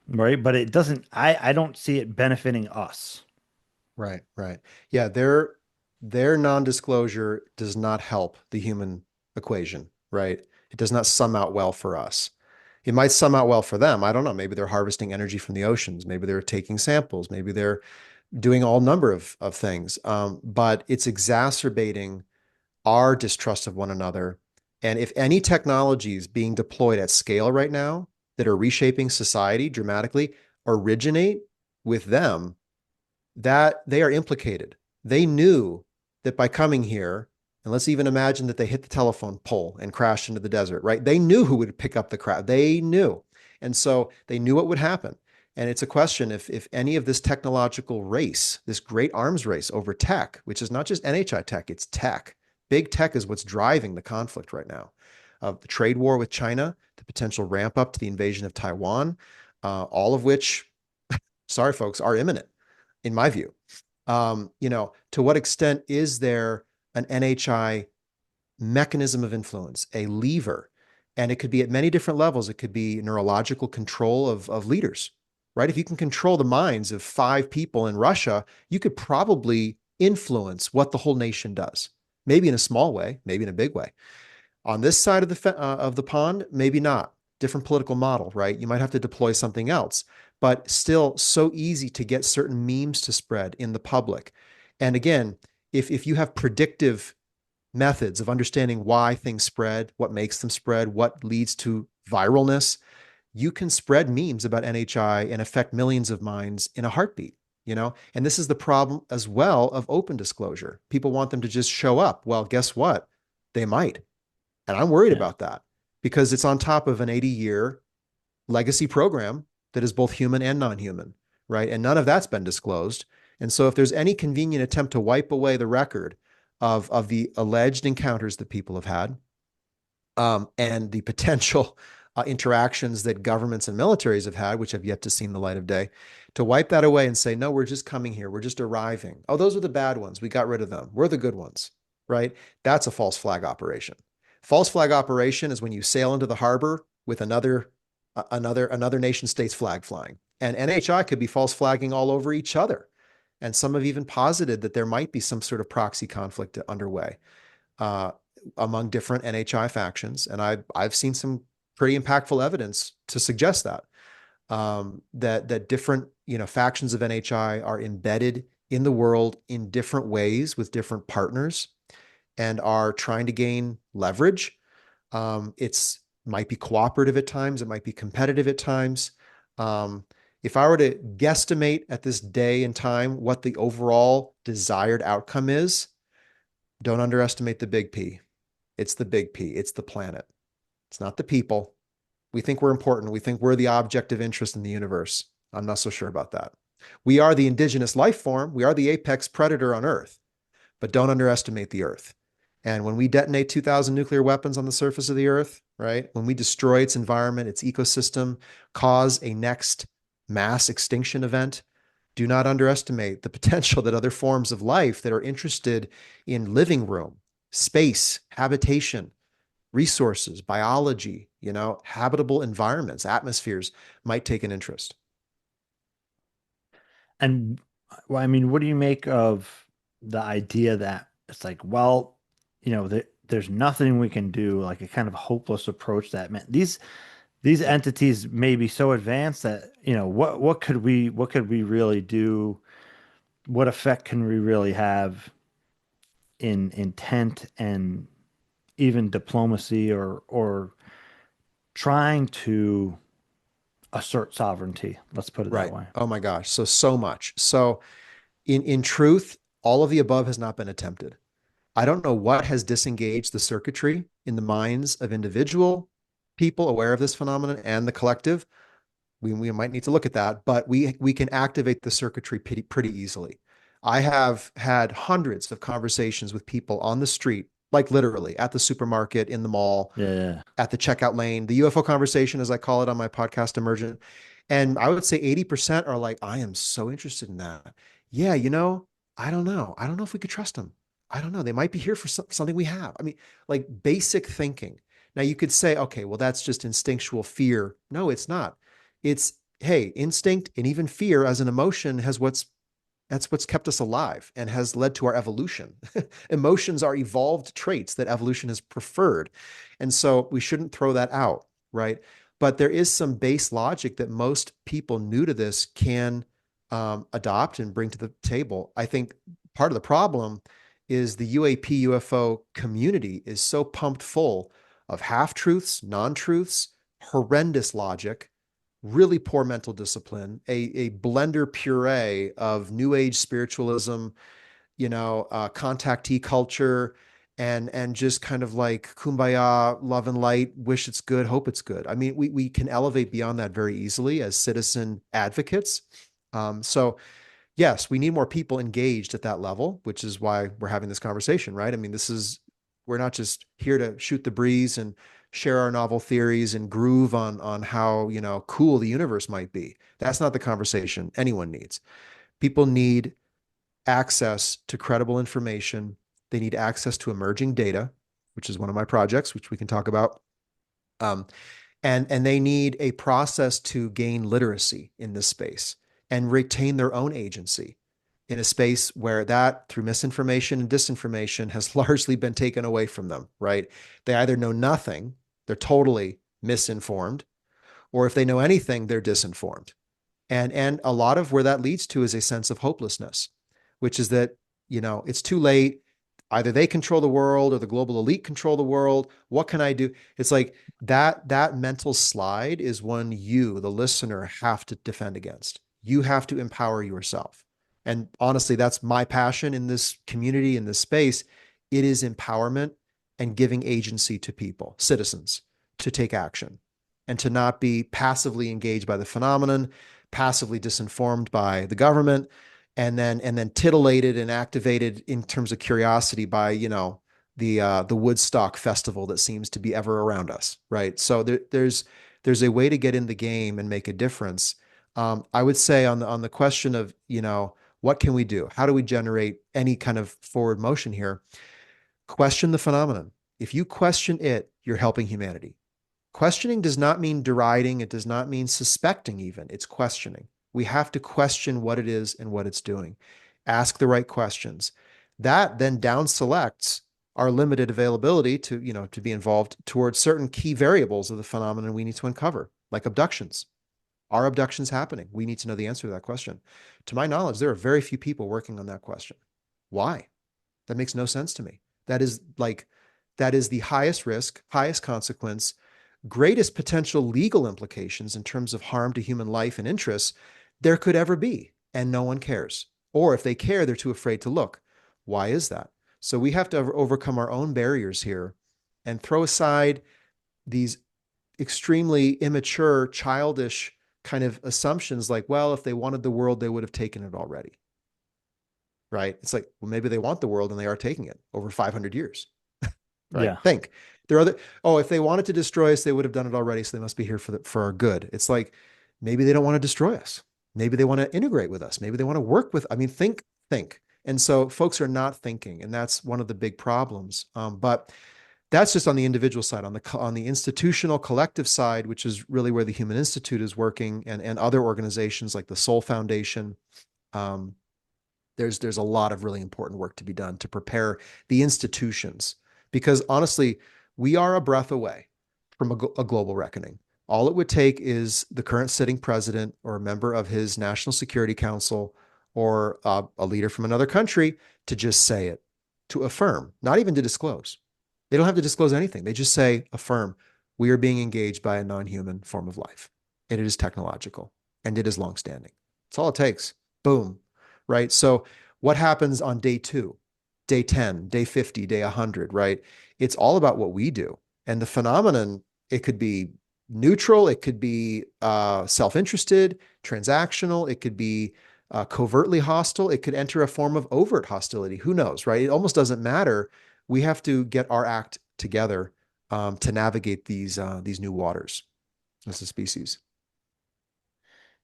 right? But it doesn't. I don't see it benefiting us. Right. Right. Yeah. Their non-disclosure does not help the human equation, right? It does not sum out well for us. It might sum out well for them. I don't know. Maybe they're harvesting energy from the oceans. Maybe they're taking samples. Maybe they're doing all number of things. But it's exacerbating our distrust of one another. And if any technologies being deployed at scale right now that are reshaping society dramatically originate with them, that they are implicated. They knew that by coming here, and let's even imagine that they hit the telephone pole and crashed into the desert, right? They knew who would pick up the crowd. They knew. And so they knew what would happen. And it's a question if any of this technological race, this great arms race over tech, which is not just NHI tech, it's tech. Big tech is what's driving the conflict right now. The trade war with China, the potential ramp up to the invasion of Taiwan, all of which, sorry folks, are imminent in my view. To what extent is there an NHI mechanism of influence, a lever? And it could be at many different levels. It could be neurological control of leaders, right? If you can control the minds of 5 people in Russia, you could probably influence what the whole nation does. Maybe in a small way, maybe in a big way. On this side of the pond, maybe not. Different political model, right? You might have to deploy something else, but still so easy to get certain memes to spread in the public. And again, if you have predictive methods of understanding why things spread, what makes them spread, what leads to viralness, you can spread memes about NHI and affect millions of minds in a heartbeat. And this is the problem as well of open disclosure. People want them to just show up. Well, guess what? They might. And I'm worried Yeah. about that because it's on top of an 80-year legacy program that is both human and non-human, right? And none of that's been disclosed. And so if there's any convenient attempt to wipe away the record of the alleged encounters that people have had, and the potential interactions that governments and militaries have had, which have yet to see the light of day, to wipe that away and say, no, we're just coming here. We're just arriving. Oh, those are the bad ones. We got rid of them. We're the good ones, right? That's a false flag operation. False flag operation is when you sail into the harbor with another nation state's flag flying. And NHI could be false flagging all over each other. And some have even posited that there might be some sort of proxy conflict underway. Uh, Among different NHI factions. And I've seen some pretty impactful evidence to suggest that that different factions of NHI are embedded in the world in different ways with different partners and are trying to gain leverage. It's might be cooperative at times. It might be competitive at times. Um, if I were to guesstimate at this day and time what the overall desired outcome is, don't underestimate the big P. It's the big P. It's the planet. It's not the people. We think we're important. We think we're the object of interest in the universe. I'm not so sure about that. We are the indigenous life form. We are the apex predator on Earth, but don't underestimate the Earth. And when we detonate 2,000 nuclear weapons on the surface of the Earth, right, when we destroy its environment, its ecosystem, cause a next mass extinction event, do not underestimate the potential that other forms of life that are interested in living room, space, habitation, resources, biology, habitable environments, atmospheres might take an interest. And well, I mean, what do you make of the idea that it's like, well, there's nothing we can do, like a kind of hopeless approach that man, these entities may be so advanced that, what could we really do? What effect can we really have in intent and even diplomacy or trying to assert sovereignty? Let's put it that Right. way. Oh my gosh. So much. So in truth, all of the above has not been attempted. I don't know what has disengaged the circuitry in the minds of individual people aware of this phenomenon and the collective. We might need to look at that, but we can activate the circuitry pretty easily. I have had hundreds of conversations with people on the street, like literally at the supermarket, in the mall, Yeah. at the checkout lane, the UFO conversation, as I call it on my podcast, Emergent. And I would say 80% are like, I am so interested in that. Yeah, I don't know. I don't know if we could trust them. I don't know. They might be here for something we have. I mean, like basic thinking. Now you could say, okay, well, that's just instinctual fear. No, it's not. It's, hey, instinct and even fear as an emotion that's what's kept us alive and has led to our evolution. Emotions are evolved traits that evolution has preferred. And so we shouldn't throw that out, right? But there is some base logic that most people new to this can adopt and bring to the table. I think part of the problem is the UAP UFO community is so pumped full of half truths, non truths, horrendous logic, really poor mental discipline, a blender puree of new age spiritualism, contactee culture, and just kind of like kumbaya, love and light, wish it's good, hope it's good. I mean, we can elevate beyond that very easily as citizen advocates. So yes, we need more people engaged at that level, which is why we're having this conversation, right? I mean, we're not just here to shoot the breeze and share our novel theories and groove on how, cool the universe might be. That's not the conversation anyone needs. People need access to credible information. They need access to emerging data, which is one of my projects, which we can talk about. Um, and they need a process to gain literacy in this space and retain their own agency in a space where that, through misinformation and disinformation, has largely been taken away from them, right? They either know nothing, they're totally misinformed, or if they know anything, they're disinformed. And a lot of where that leads to is a sense of hopelessness, which is that, it's too late. Either they control the world or the global elite control the world. What can I do? It's like that mental slide is one you, the listener, have to defend against. You have to empower yourself. And honestly, that's my passion in this community, in this space. It is empowerment and giving agency to people, citizens, to take action and to not be passively engaged by the phenomenon, passively disinformed by the government, and then titillated and activated in terms of curiosity by the Woodstock festival that seems to be ever around us, right? So there's a way to get in the game and make a difference. I would say on the question of what can we do? How do we generate any kind of forward motion here? Question the phenomenon. If you question it, you're helping humanity. Questioning does not mean deriding. It does not mean suspecting even. It's questioning. We have to question what it is and what it's doing. Ask the right questions. That then down selects our limited availability to, to be involved towards certain key variables of the phenomenon we need to uncover, like abductions. Are abductions happening? We need to know the answer to that question. To my knowledge, there are very few people working on that question. Why? That makes no sense to me. That is the highest risk, highest consequence, greatest potential legal implications in terms of harm to human life and interests there could ever be. And no one cares. Or if they care, they're too afraid to look. Why is that? So we have to overcome our own barriers here and throw aside these extremely immature, childish kind of assumptions like, well, if they wanted the world, they would have taken it already. Right? It's like, well, maybe they want the world and they are taking it over 500 years. Right? Yeah. Think. There are other, oh, if they wanted to destroy us, they would have done it already. So they must be here for our good. It's like, maybe they don't want to destroy us. Maybe they want to integrate with us. Maybe they want to work with, I mean, think. And so folks are not thinking, and that's one of the big problems. But that's just on the individual side. On the institutional collective side, which is really where the Human Institute is working, and other organizations like the Soul Foundation, um, there's a lot of really important work to be done to prepare the institutions, because honestly, we are a breath away from a global reckoning. All it would take is the current sitting president or a member of his National Security Council, or a leader from another country, to just say it, to affirm, not even to disclose. They don't have to disclose anything. They just say, affirm, we are being engaged by a non-human form of life, and it is technological, and it is longstanding. That's all it takes. Boom. Right? So what happens on day 2, day 10, day 50, day 100, right? It's all about what we do. And the phenomenon, it could be neutral, it could be self-interested, transactional, it could be covertly hostile, it could enter a form of overt hostility. Who knows, right? It almost doesn't matter. We have to get our act together to navigate these new waters as a species.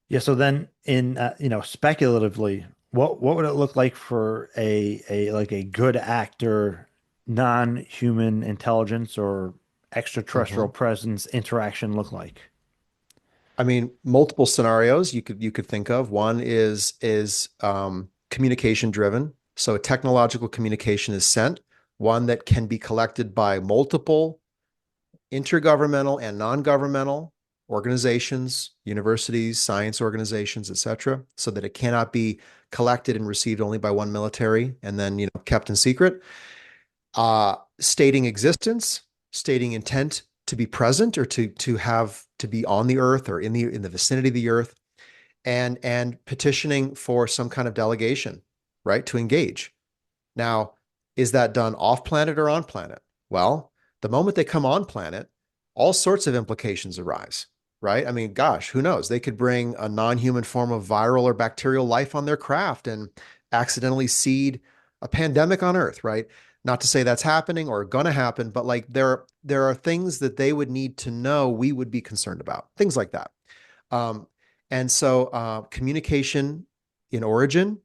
Yeah. So then in, speculatively, what would it look like for a like a good actor, non-human intelligence or extraterrestrial Uh-huh. presence interaction look like? I mean, multiple scenarios you could think of. One is communication driven. So technological communication is sent, one that can be collected by multiple intergovernmental and non-governmental organizations, universities, science organizations, etc., so that it cannot be collected and received only by one military and then kept in secret. Stating existence, stating intent to be present, or to be on the earth or in the vicinity of the earth, and petitioning for some kind of delegation, right, to engage. Now, is that done off planet or on planet? Well, the moment they come on planet, all sorts of implications arise, right? I mean, gosh, who knows? They could bring a non-human form of viral or bacterial life on their craft and accidentally seed a pandemic on Earth, right? Not to say that's happening or going to happen, but like there are things that they would need to know we would be concerned about, things like that. Um, and so communication in origin,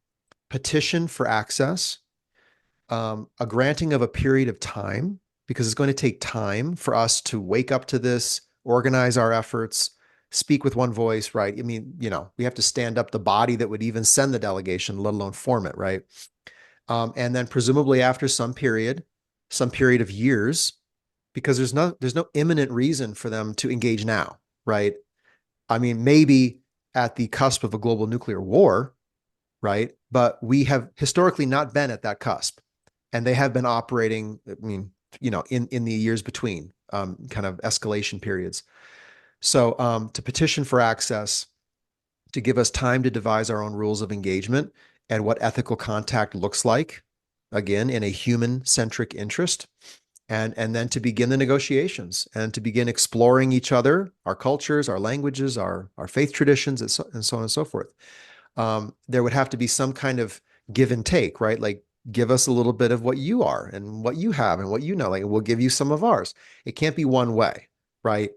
petition for access, a granting of a period of time, because it's going to take time for us to wake up to this, organize our efforts, speak with one voice, right? I mean, we have to stand up the body that would even send the delegation, let alone form it, right? And then presumably after some period of years, because there's no imminent reason for them to engage now, right? I mean, maybe at the cusp of a global nuclear war, right? But we have historically not been at that cusp, and they have been operating, I mean, in the years between, kind of escalation periods. So to petition for access, to give us time to devise our own rules of engagement and what ethical contact looks like, again, in a human-centric interest, and then to begin the negotiations and to begin exploring each other, our cultures, our languages, our faith traditions, and so on and so forth. There would have to be some kind of give and take, right? Like, give us a little bit of what you are and what you have and what you know, like we'll give you some of ours. It can't be one way, right?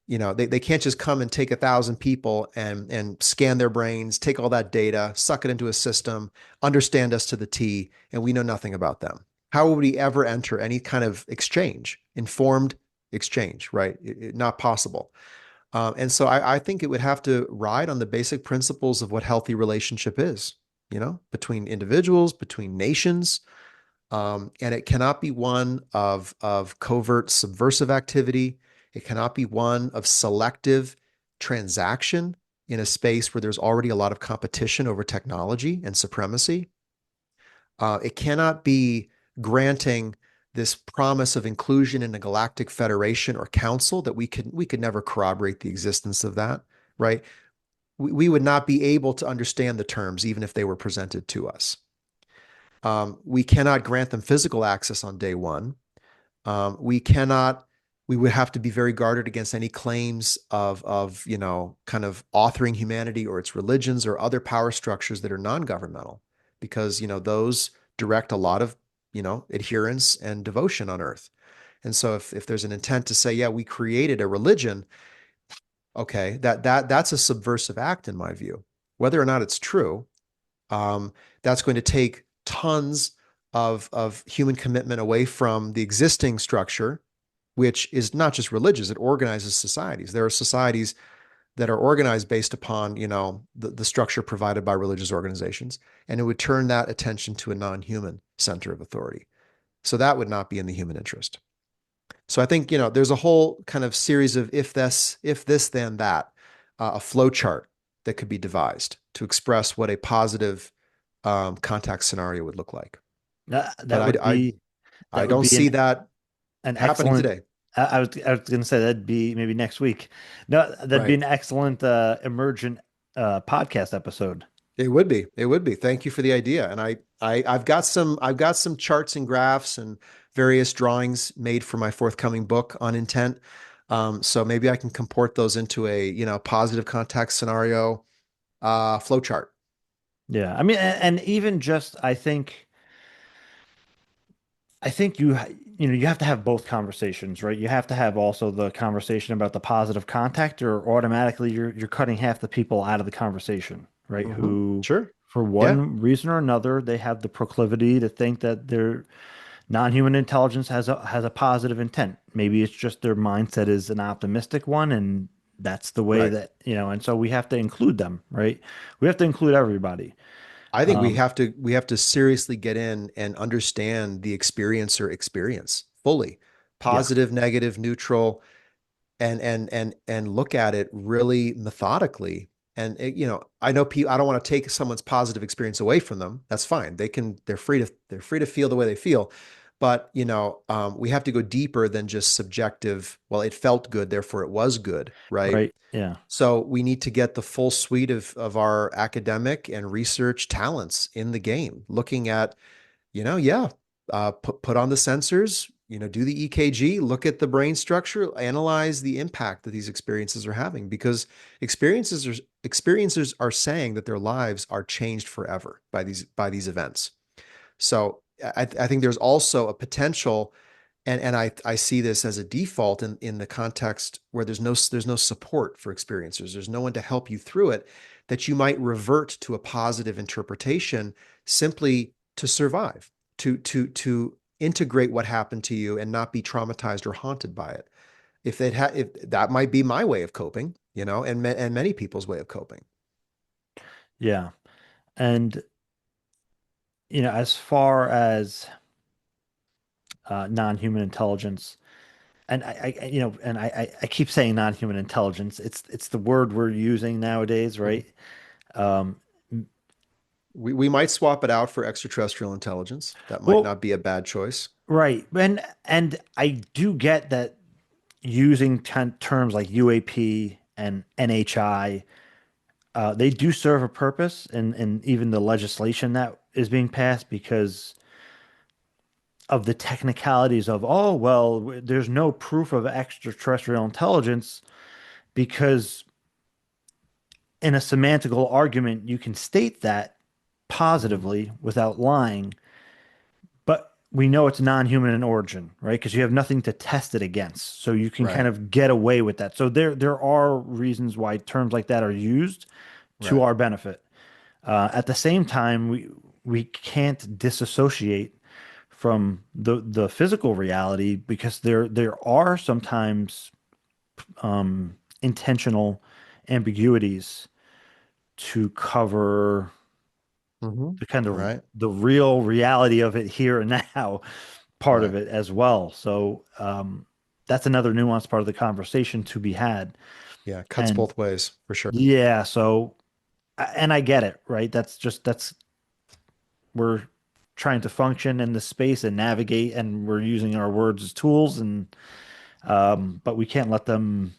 They can't just come and take 1,000 people and scan their brains, take all that data, suck it into a system, understand us to the T, and we know nothing about them. How would we ever enter any kind of exchange, informed exchange, right? Not possible. And so I think it would have to ride on the basic principles of what healthy relationship is, between individuals, between nations, And it cannot be one of covert subversive activity. It cannot be one of selective transaction in a space where there's already a lot of competition over technology and supremacy. It cannot be granting this promise of inclusion in a galactic federation or council that we could never corroborate the existence of that, right? We would not be able to understand the terms even if they were presented to us. We cannot grant them physical access on day one. We cannot, we would have to be very guarded against any claims of, kind of authoring humanity or its religions or other power structures that are non-governmental, because, those direct a lot of, adherence and devotion on earth. And so if there's an intent to say, yeah, we created a religion, okay, that's a subversive act in my view. Whether or not it's true, that's going to take tons of human commitment away from the existing structure, which is not just religious, it organizes societies. There are societies that are organized based upon, the structure provided by religious organizations, and it would turn that attention to a non-human center of authority. So that would not be in the human interest. So I think, there's a whole kind of series of if this, then that, a flow chart that could be devised to express what a positive contact scenario would look like. That But that would be I that would don't be see that an happening excellent. today. I was going to say that'd be maybe next week. No, that'd be Right. an excellent emergent podcast episode. It would be. It would be. Thank you for the idea. And I've got some charts and graphs and various drawings made for my forthcoming book on intent. So maybe I can comport those into a, positive contact scenario flow chart. Yeah, I mean, and even just I think you have to have both conversations, right? You have to have also the conversation about the positive contact, or automatically you're cutting half the people out of the conversation, right? Mm-hmm. Who, Sure. for Yeah. one reason or another, they have the proclivity to think that their non-human intelligence has a positive intent. Maybe it's just their mindset is an optimistic one, and that's the way Right. that. And so we have to include them, right? We have to include everybody. I think we Um, have to we have to seriously get in and understand the experiencer experience fully, yeah, positive, negative, neutral, and look at it really methodically. And I know people. I don't want to take someone's positive experience away from them. That's fine. They're free to feel the way they feel. But we have to go deeper than just subjective. Well, it felt good, therefore it was good, right? right. Yeah, So we need to get the full suite of our academic and research talents in the game, looking at, yeah, put on the sensors, do the EKG, look at the brain structure, analyze the impact that these experiences are having, because experiencers are saying that their lives are changed forever by these events. So I think there's also a potential, and I see this as a default in the context where there's no support for experiencers. There's no one to help you through it, that you might revert to a positive interpretation simply to survive, to integrate what happened to you and not be traumatized or haunted by it. If that might be my way of coping, and many people's way of coping. yeah. And as far as non-human intelligence, and I keep saying non-human intelligence. It's the word we're using nowadays, Mhm. right? Um, We might swap it out for extraterrestrial intelligence. That might well, not be a bad choice. right, and I do get that using terms like UAP and NHI, they do serve a purpose, and even the legislation that is being passed because of the technicalities of, oh, well, there's no proof of extraterrestrial intelligence because in a semantical argument, you can state that Mhm. positively without lying, but we know it's non-human in origin, right? Because you have nothing to test it against. So you can kind Right, of get away with that. So there are reasons why terms like that are used to right, our benefit. At the same time, we can't disassociate from the physical reality because there are sometimes intentional ambiguities to cover. Hmm. the kind of Right. the real reality of it here and now part of Right. it as well. So that's another nuanced part of the conversation to be had. Yeah. Cuts And both ways for sure. yeah, so and I get it, right? That's we're trying to function in the space and navigate, and we're using our words as tools, and but we can't let them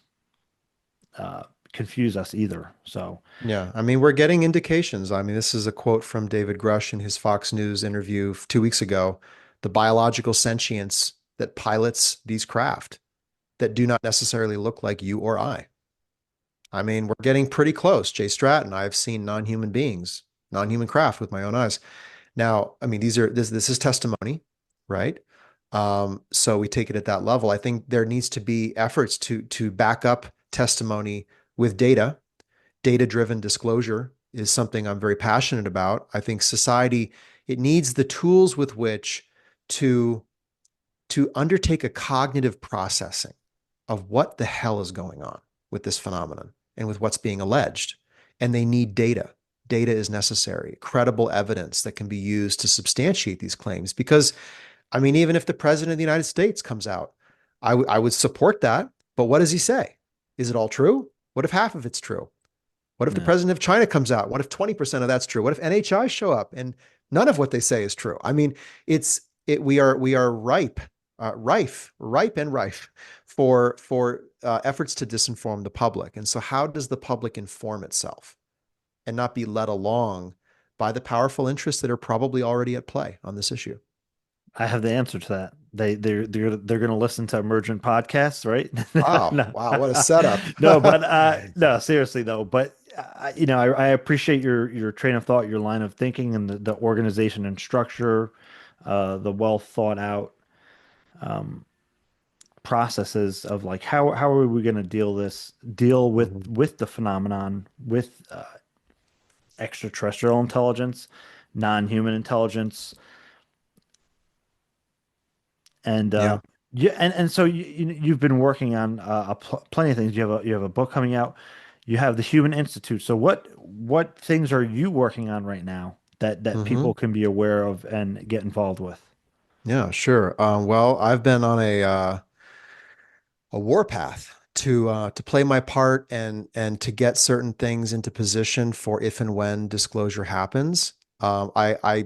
uh, confuse us either. So Yeah. I mean, we're getting indications. I mean, this is a quote from David Grush in his Fox News interview 2 weeks ago. The biological sentience that pilots these craft that do not necessarily look like you or I. I mean, we're getting pretty close. Jay Stratton, I've seen non-human beings, non-human craft with my own eyes. Now, I mean, this is testimony, right? So we take it at that level. I think there needs to be efforts to back up testimony with data. Data-driven disclosure is something I'm very passionate about. I think society, it needs the tools with which to to undertake a cognitive processing of what the hell is going on with this phenomenon and with what's being alleged. And they need data. Data is necessary, credible evidence that can be used to substantiate these claims. Because, I mean, even if the president of the United States comes out, I would support that. But what does he say? Is it all true? What if half of it's true? What if the yeah, president of China comes out? What if 20% of that's true? What if NHI show up and none of what they say is true? I mean, we are ripe and rife for efforts to disinform the public. And so, how does the public inform itself and not be led along by the powerful interests that are probably already at play on this issue? I have the answer to that. They're going to listen to Emergent podcasts, right? Wow, No, wow, what a setup! no, but no, seriously though. But I appreciate your train of thought, your line of thinking, and the organization and structure, the well thought out um, processes of like how are we going to deal Mhm. with the phenomenon with extraterrestrial intelligence, non-human intelligence, and Yeah. yeah, and so you've been working on plenty of things. You have a book coming out. You have the Human Institute. So what things are you working on right now that Hmm. people can be aware of and get involved with? Yeah, sure. Well, I've been on a warpath to play my part and to get certain things into position for if and when disclosure happens. I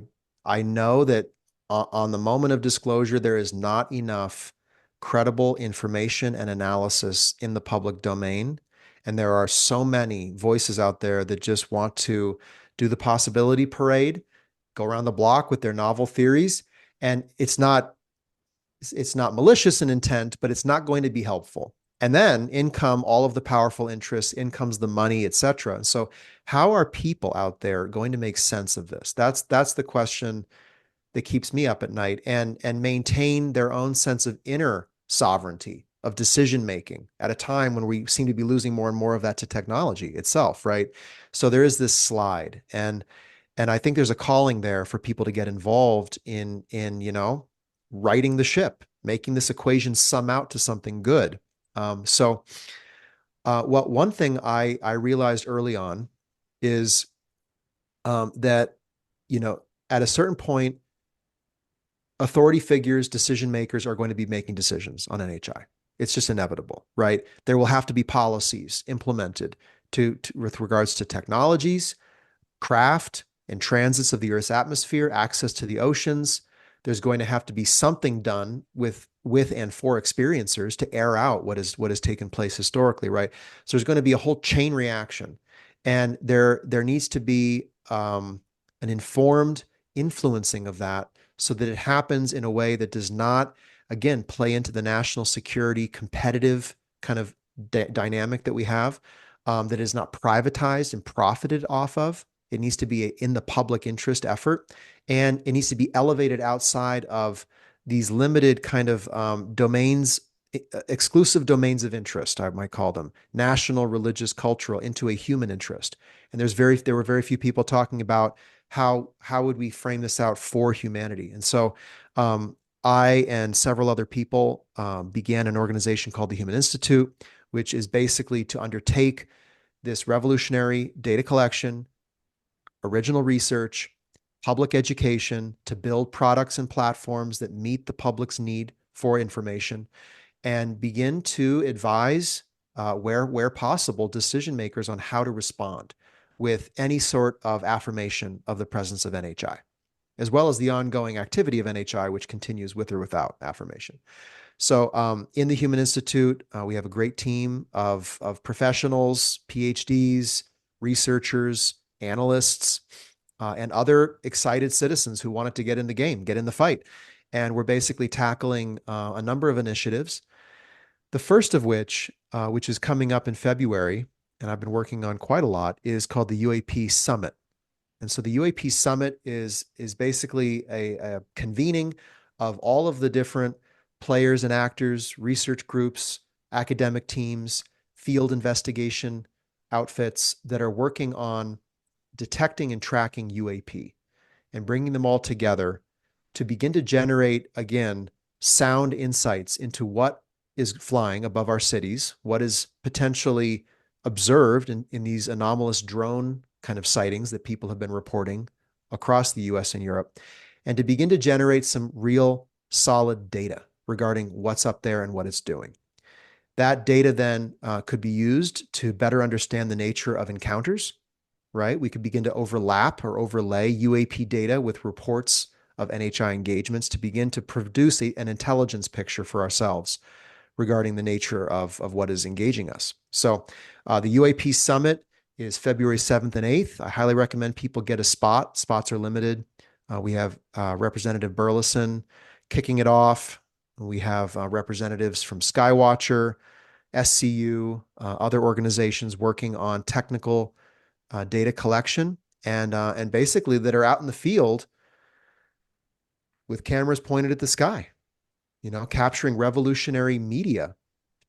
know that on the moment of disclosure, there is not enough credible information and analysis in the public domain, and there are so many voices out there that just want to do the possibility parade, go around the block with their novel theories, and it's not malicious in intent, but it's not going to be helpful. And then in come all of the powerful interests, in comes the money, et cetera. And so how are people out there going to make sense of this? That's the question that keeps me up at night and maintain their own sense of inner sovereignty of decision making at a time when we seem to be losing more and more of that to technology itself, right? So there is this slide and I think there's a calling there for people to get involved in righting the ship, making this equation sum out to something good. What one thing I realized early on is that at a certain point, authority figures, decision makers are going to be making decisions on NHI. It's just inevitable, right? There will have to be policies implemented with regards to technologies, craft and transits of the Earth's atmosphere, access to the oceans. There's going to have to be something done with and for experiencers to air out what has taken place historically, right? So there's going to be a whole chain reaction, and there needs to be an informed influencing of that so that it happens in a way that does not, again, play into the national security competitive kind of dynamic that we have, that is not privatized and profited off of. It needs to be in the public interest effort, and it needs to be elevated outside of these limited kind of domains, exclusive domains of interest, I might call them, national, religious, cultural, into a human interest. And there were very few people talking about how would we frame this out for humanity. And so I and several other people began an organization called the Human Institute, which is basically to undertake this revolutionary data collection, original research, public education, to build products and platforms that meet the public's need for information, and begin to advise where possible decision makers on how to respond with any sort of affirmation of the presence of NHI, as well as the ongoing activity of NHI, which continues with or without affirmation. So in the Human Institute, we have a great team of professionals, PhDs, researchers, analysts, and other excited citizens who wanted to get in the game, get in the fight. And we're basically tackling a number of initiatives. The first of which is coming up in February, and I've been working on quite a lot, is called the UAP Summit. And so the UAP Summit is basically a convening of all of the different players and actors, research groups, academic teams, field investigation outfits that are working on detecting and tracking UAP, and bringing them all together to begin to generate, again, sound insights into what is flying above our cities, what is potentially observed in these anomalous drone kind of sightings that people have been reporting across the US and Europe, and to begin to generate some real solid data regarding what's up there and what it's doing. That data then could be used to better understand the nature of encounters, right? We could begin to overlap or overlay UAP data with reports of NHI engagements to begin to produce an intelligence picture for ourselves regarding the nature of what is engaging us. So the UAP Summit is February 7th and 8th. I highly recommend people get a spot. Spots are limited. We have Representative Burleson kicking it off. We have representatives from Skywatcher, SCU, other organizations working on technical data collection, and basically that are out in the field with cameras pointed at the sky, capturing revolutionary media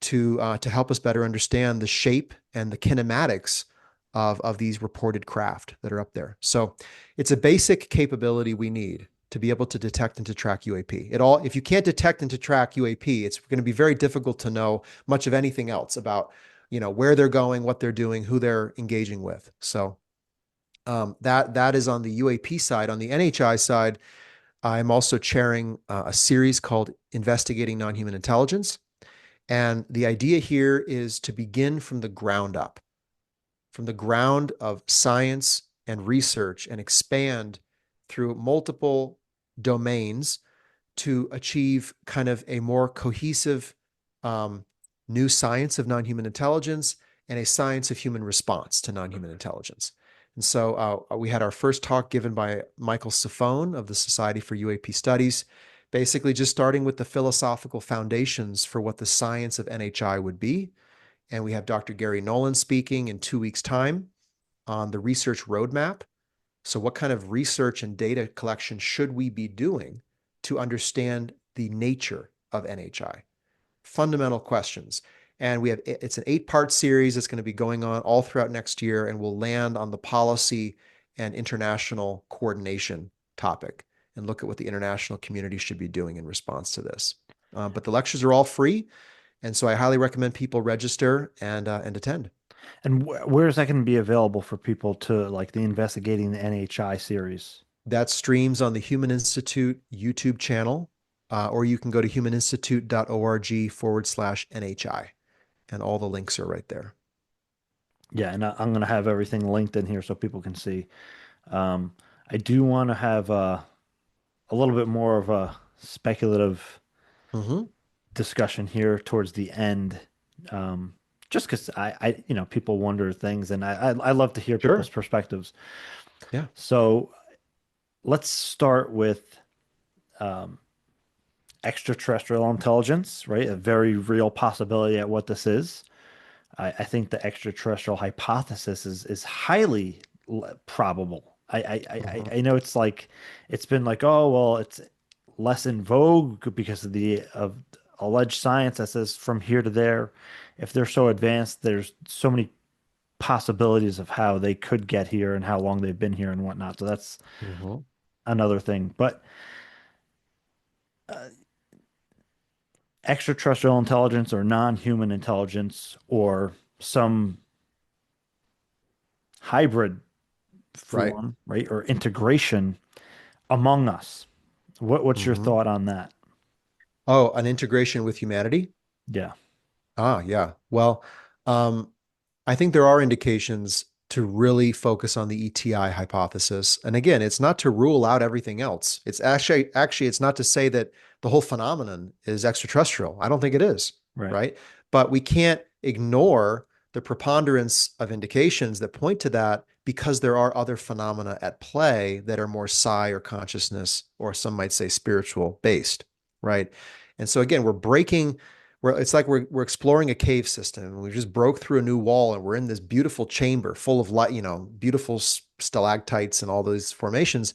to help us better understand the shape and the kinematics of these reported craft that are up there. So it's a basic capability we need to be able to detect and to track UAP. If you can't detect and to track UAP, it's going to be very difficult to know much of anything else about, where they're going, what they're doing, who they're engaging with. So that is on the UAP side. On the NHI side, I'm also chairing a series called Investigating Non-Human Intelligence. And the idea here is to begin from the ground up, from the ground of science and research, and expand through multiple domains to achieve kind of a more cohesive new science of non-human intelligence and a science of human response to non-human intelligence. And so we had our first talk given by Michael Safone of the Society for UAP Studies, basically just starting with the philosophical foundations for what the science of NHI would be. And we have Dr. Gary Nolan speaking in 2 weeks' time on the research roadmap. So what kind of research and data collection should we be doing to understand the nature of NHI? Fundamental questions. And it's an 8-part series that's going to be going on all throughout next year, and we'll land on the policy and international coordination topic and look at what the international community should be doing in response to this. But the lectures are all free, and so I highly recommend people register and attend. And where is that going to be available for people to like the Investigating the NHI series? That streams on the Human Institute YouTube channel, or you can go to humaninstitute.org/NHI, and all the links are right there. Yeah, and I'm going to have everything linked in here so people can see. Um, I do want to have a little bit more of a speculative Mm-hmm. discussion here towards the end. Just because people wonder things, and I love to hear people's Sure. perspectives. Yeah. So let's start with um, extraterrestrial intelligence, right? A very real possibility at what this is. I think the extraterrestrial hypothesis is highly probable. Mm-hmm. I know it's been like, oh well, it's less in vogue because of the of alleged science that says from here to there. If they're so advanced, there's so many possibilities of how they could get here and how long they've been here and whatnot. So that's Mm-hmm. another thing. But uh, extraterrestrial intelligence or non-human intelligence or some hybrid Right. form, right, or integration. Among Us. What's your Hmm. thought on that? Oh, an integration with humanity? Yeah, Ah, yeah. Well, um, I think there are indications to really focus on the ETI hypothesis. And again, it's not to rule out everything else. It's actually it's not to say that the whole phenomenon is extraterrestrial. I don't think it is, right. right? But we can't ignore the preponderance of indications that point to that because there are other phenomena at play that are more psi or consciousness, or some might say spiritual based, right? And so again, it's like we're exploring a cave system and we just broke through a new wall and we're in this beautiful chamber full of light, beautiful stalactites and all those formations.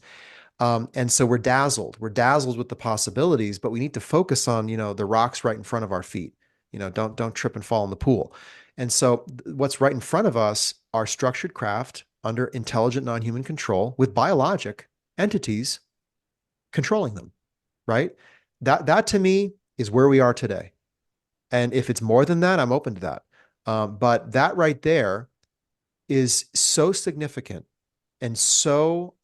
And so we're dazzled. We're dazzled with the possibilities, but we need to focus on, the rocks right in front of our feet. Don't trip and fall in the pool. And so what's right in front of us are structured craft under intelligent non-human control with biologic entities controlling them, right? That to me is where we are today. And if it's more than that, I'm open to that. But that right there is so significant and so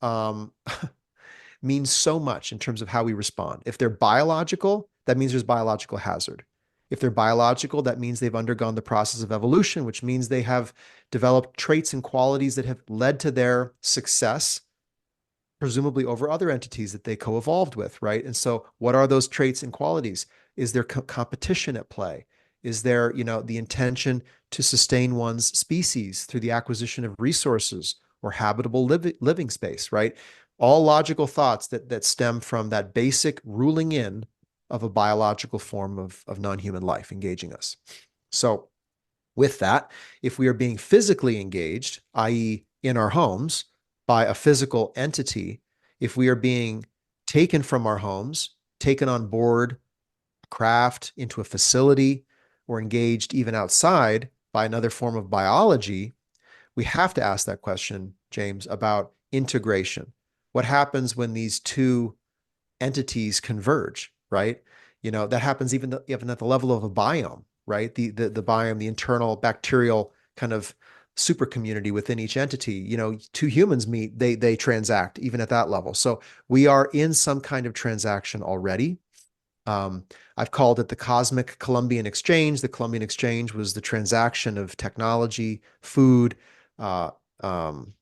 means so much in terms of how we respond. If they're biological, that means there's biological hazard. If they're biological, that means they've undergone the process of evolution, which means they have developed traits and qualities that have led to their success, presumably over other entities that they co-evolved with, right? And so what are those traits and qualities? Is there competition at play? Is there, the intention to sustain one's species through the acquisition of resources or habitable living space, right? All logical thoughts that stem from that basic ruling in of a biological form of non-human life engaging us. So with that, if we are being physically engaged, i.e., in our homes, by a physical entity, if we are being taken from our homes, taken on board a craft into a facility, or engaged even outside by another form of biology, we have to ask that question, James, about integration. What happens when these two entities converge, right? That happens even at the level of a biome, right? The biome, the internal bacterial kind of super community within each entity. Two humans meet, they transact even at that level. So we are in some kind of transaction already. Um, I've called it the cosmic Columbian exchange. The Columbian exchange was the transaction of technology, food, uh, um,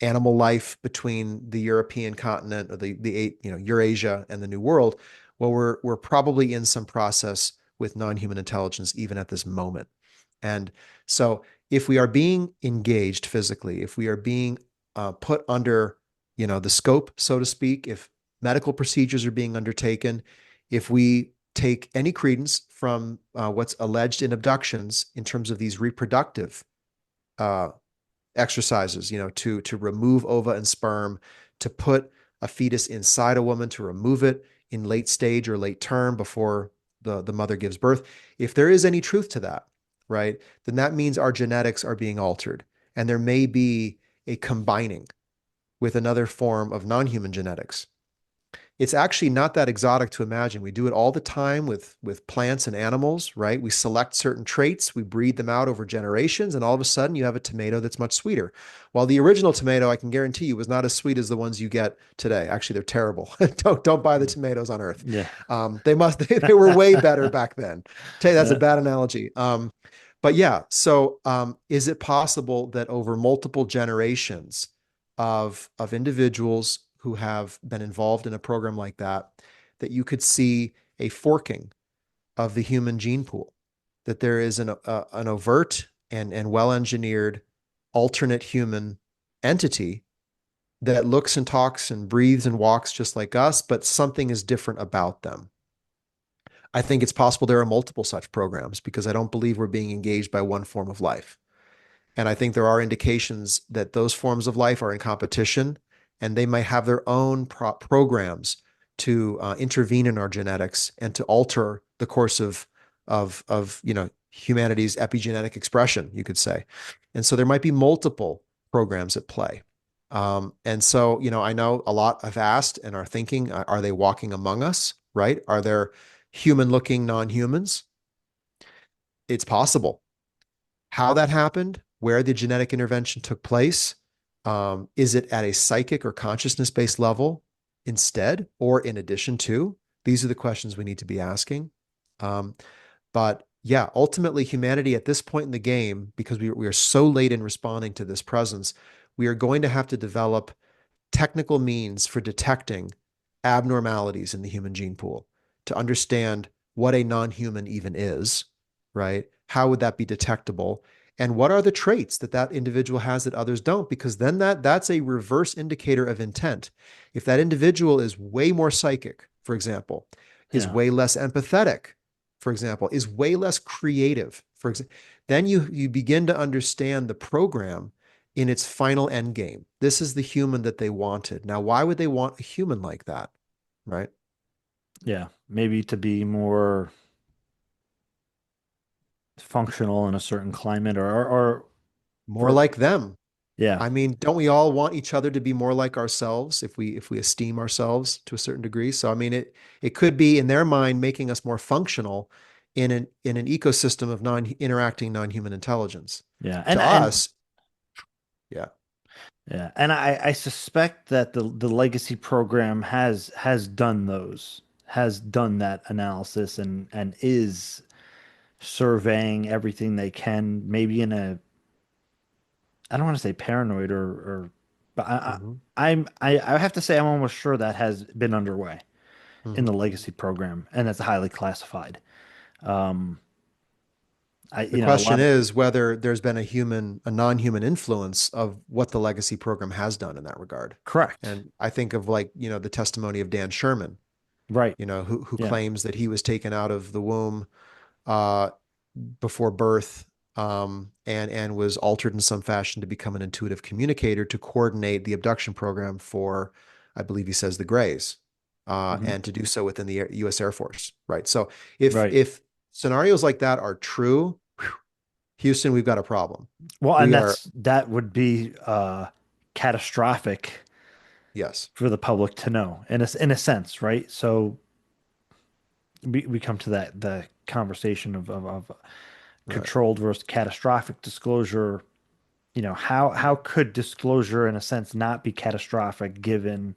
animal life between the European continent, or the eight, Eurasia and the New World. Well, we're probably in some process with non-human intelligence even at this moment. And so, if we are being engaged physically, if we are being put under, the scope, so to speak, if medical procedures are being undertaken, if we take any credence from what's alleged in abductions in terms of these reproductive uh, exercises, to remove ova and sperm, to put a fetus inside a woman, to remove it in late stage or late term before the mother gives birth. If there is any truth to that, right, then that means our genetics are being altered. And there may be a combining with another form of non-human genetics. It's actually not that exotic to imagine. We do it all the time with plants and animals, right? We select certain traits, we breed them out over generations, and all of a sudden you have a tomato that's much sweeter. While the original tomato, I can guarantee you, was not as sweet as the ones you get today. Actually, they're terrible. Don't buy the tomatoes on Earth. Yeah. They were way better back then. Tell you that's a Yeah. bad analogy. But yeah, so is it possible that over multiple generations of individuals who have been involved in a program like that, that you could see a forking of the human gene pool, that there is an overt and well engineered alternate human entity that looks and talks and breathes and walks just like us, but something is different about them. I think it's possible there are multiple such programs because I don't believe we're being engaged by one form of life. And I think there are indications that those forms of life are in competition and they might have their own programs to intervene in our genetics and to alter the course of humanity's epigenetic expression, you could say. And so there might be multiple programs at play. And so, I know a lot have asked and are thinking, are they walking among us, right? Are there human looking non-humans? It's possible. How that happened, where the genetic intervention took place, is it at a psychic or consciousness based level? instead or in addition to? These are the questions we need to be asking. Um, but yeah, ultimately, humanity at this point in the game, because we are so late in responding to this presence, we are going to have to develop technical means for detecting abnormalities in the human gene pool to understand what a non-human even is, right? How would that be detectable? And what are the traits that that individual has that others don't? Because then that's a reverse indicator of intent. If that individual is way more psychic, for example, is Yeah. way less empathetic, for example, is way less creative, for example, then you begin to understand the program in its final end game. This is the human that they wanted. Now, why would they want a human like that? Right? Yeah. Maybe to be more functional in a certain climate or More for, like them. yeah. I mean, don't we all want each other to be more like ourselves if we esteem ourselves to a certain degree? So I mean it could be in their mind making us more functional in an ecosystem of non-interacting non-human intelligence. Yeah. To And us, yeah. yeah. And I suspect that the legacy program has done has done that analysis and is surveying everything they can, maybe in a, I don't want to say paranoid or but Hmm. I have to say I'm almost sure that has been underway in the Hmm. legacy program, and it's highly classified. Um, The a question lot of, is whether there's been a non-human influence of what the legacy program has done in that regard. correct. And I think of like, the testimony of Dan Sherman, Right. who Yeah. claims that he was taken out of the womb uh, before birth, and was altered in some fashion to become an intuitive communicator to coordinate the abduction program for, I believe he says, the Greys, Mhm. and to do so within the U.S. Air Force. Right. So if Right. if scenarios like that are true, Houston, we've got a problem. Well, and We are, that would be catastrophic yes, for the public to know in a sense, right? So we come to that the conversation of right. controlled versus catastrophic disclosure. How could disclosure in a sense not be catastrophic given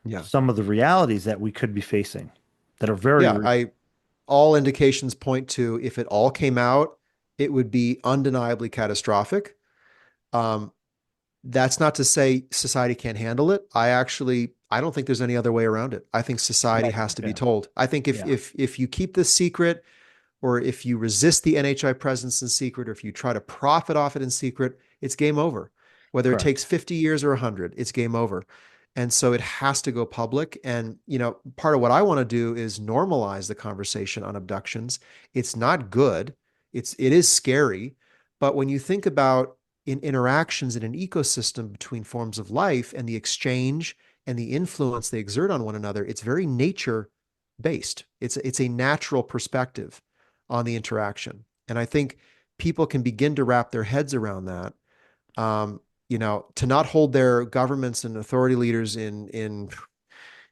Yeah. some of the realities that we could be facing that are very Yeah. All indications point to if it all came out, it would be undeniably catastrophic. Um, That's not to say society can't handle it. I don't think there's any other way around it. I think society right. has to be Yeah. told. I think if Yeah. if if you keep this secret, or if you resist the NHI presence in secret, or if you try to profit off it in secret, it's game over. Whether it takes Correct. 50 years or 100, it's game over. And so it has to go public. And, part of what I want to do is normalize the conversation on abductions. It's not good. It is scary. But when you think about in interactions in an ecosystem between forms of life and the exchange and the influence they exert on one another, it's very nature based. It's a natural perspective on the interaction. And I think people can begin to wrap their heads around that. To not hold their governments and authority leaders in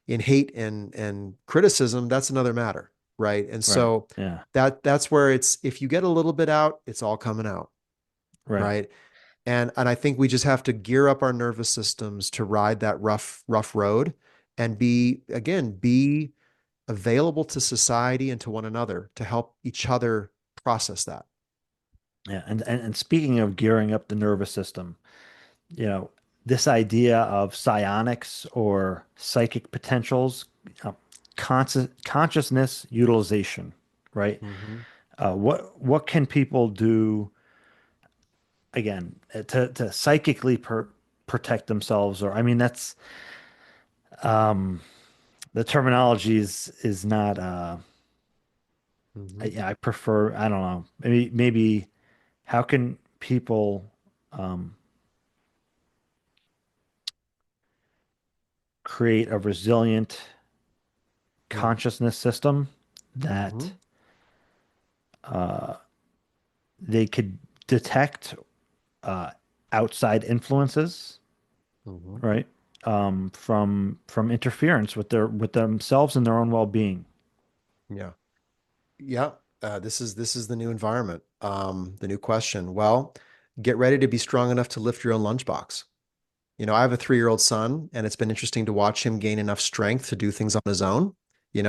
hate and criticism, that's another matter, right? And Right. so Yeah. that's where it's if you get a little bit out, it's all coming out, Right. right? And I think we just have to gear up our nervous systems to ride that rough road and be available to society and to one another to help each other process that. Yeah. And speaking of gearing up the nervous system, you know, this idea of psionics or psychic potentials, consciousness utilization, right? Mm-hmm. What can people do again to psychically protect themselves? Or I mean, that's um, the terminology is not. Mm-hmm. I prefer. I don't know. Maybe how can people um, create a resilient Yeah. consciousness system Mm-hmm. that uh, they could detect uh, outside influences, Mm-hmm. right? From interference with with themselves and their own well-being. Yeah. Yeah. This is the new environment. The new question. Well, get ready to be strong enough to lift your own lunchbox. I have a 3-year-old son, and it's been interesting to watch him gain enough strength to do things on his own,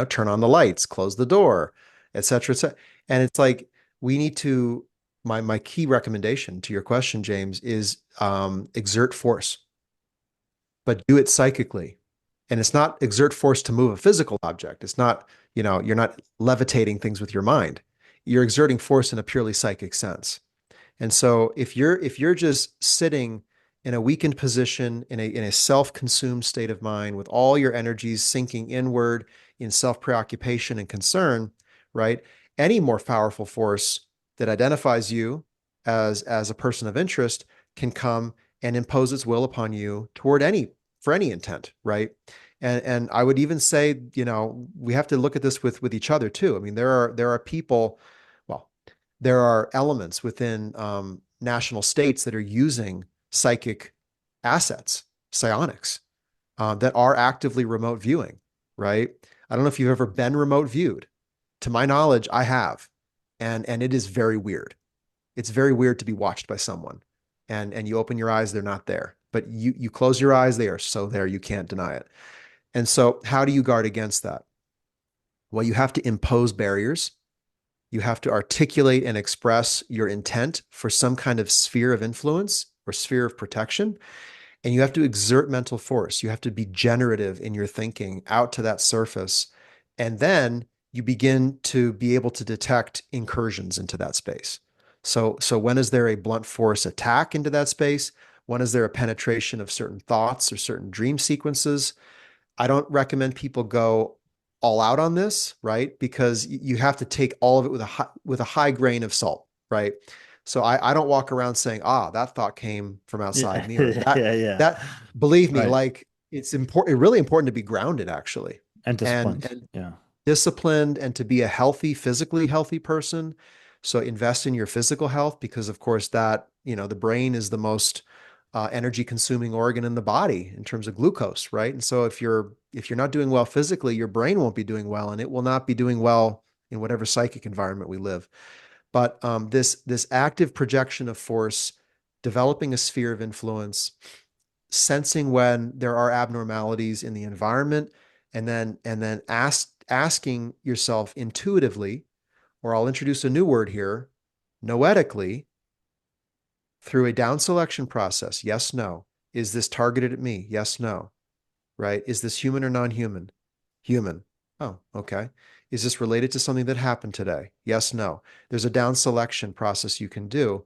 turn on the lights, close the door, et cetera, et cetera. And it's like we need to, my key recommendation to your question, James, is exert force, but do it psychically. And it's not exert force to move a physical object. It's not, you're not levitating things with your mind. You're exerting force in a purely psychic sense. And so if you're just sitting in a weakened position, in a self-consumed state of mind, with all your energies sinking inward in self-preoccupation and concern, right? Any more powerful force that identifies you as a person of interest can come and impose its will upon you toward any for any intent, right? And I would even say, we have to look at this with each other too. I mean, there are people, well, there are elements within national states that are using psychic assets, psionics, that are actively remote viewing, right? I don't know if you've ever been remote viewed. To my knowledge, I have, and it is very weird. It's very weird to be watched by someone, and you open your eyes, they're not there, but you close your eyes, they are so there, you can't deny it. And so, how do you guard against that? Well, you have to impose barriers. You have to articulate and express your intent for some kind of sphere of influence or sphere of protection. And you have to exert mental force. You have to be generative in your thinking out to that surface. And then you begin to be able to detect incursions into that space. So when is there a blunt force attack into that space? When is there a penetration of certain thoughts or certain dream sequences? I don't recommend people go all out on this, right? Because you have to take all of it with a high grain of salt, right? So I don't walk around saying, that thought came from outside Yeah, me, or that yeah, yeah. that believe me, Right. like it's important, really important to be grounded actually, And and disciplined. and Yeah. disciplined, and to be a healthy, physically healthy person. So invest in your physical health, because of course that, the brain is the most energy consuming organ in the body in terms of glucose, right? And so if you're not doing well physically, your brain won't be doing well, and it will not be doing well in whatever psychic environment we live. But this active projection of force, developing a sphere of influence, sensing when there are abnormalities in the environment, and then asking yourself intuitively, or I'll introduce a new word here, noetically, through a down selection process. Yes, no. Is this targeted at me? Yes, no. Right? Is this human or non-human? Human. Oh, okay. Is this related to something that happened today? Yes, no. There's a down selection process you can do.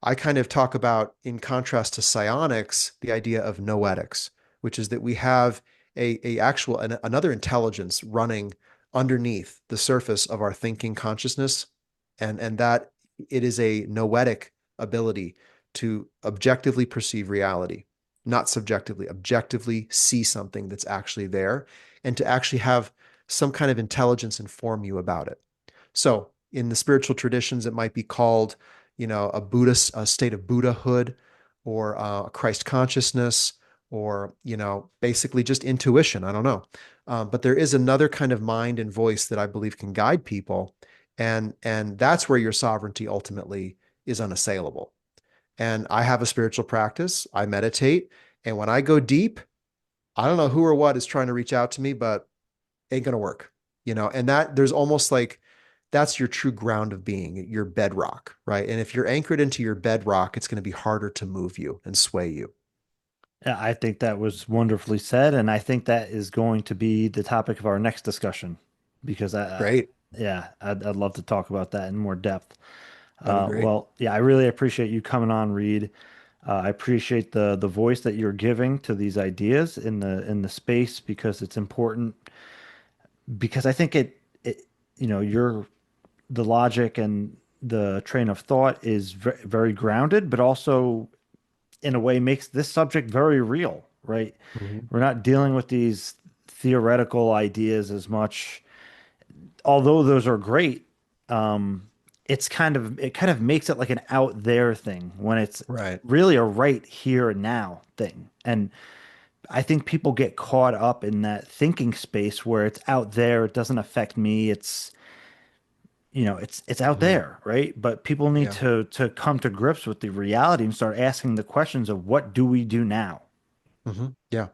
I kind of talk about, in contrast to psionics, the idea of noetics, which is that we have another intelligence running underneath the surface of our thinking consciousness, and that it is a noetic ability to objectively perceive reality, not subjectively, objectively see something that's actually there, and to actually have some kind of intelligence inform you about it. So in the spiritual traditions, it might be called, a state of Buddhahood, or Christ consciousness, or, basically just intuition. I don't know. But there is another kind of mind and voice that I believe can guide people. And that's where your sovereignty ultimately is unassailable. And I have a spiritual practice. I meditate. And when I go deep, I don't know who or what is trying to reach out to me, but ain't gonna work. And that there's almost like that's your true ground of being, your bedrock, right? And if you're anchored into your bedrock, it's going to be harder to move you and sway you. Yeah, I think that was wonderfully said, and I think that is going to be the topic of our next discussion because Great. yeah, I'd love to talk about that in more depth. That'd be great. Well, yeah, I really appreciate you coming on, Reed. I appreciate the voice that you're giving to these ideas in the space because it's important. Because I think it you're the logic and the train of thought is very grounded, but also in a way makes this subject very real, right? Mhm. We're not dealing with these theoretical ideas as much, although those are great. It kind of makes it like an out there thing when it's Right. really a right here and now thing. And I think people get caught up in that thinking space where it's out there, it doesn't affect me. It's out Mhm. there, right? But people need Yeah. to come to grips with the reality and start asking the questions of what do we do now? Yeah.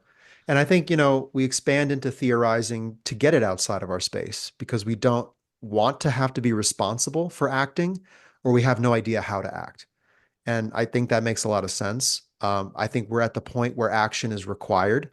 And I think, we expand into theorizing to get it outside of our space because we don't want to have to be responsible for acting or we have no idea how to act. And I think that makes a lot of sense. I think we're at the point where action is required.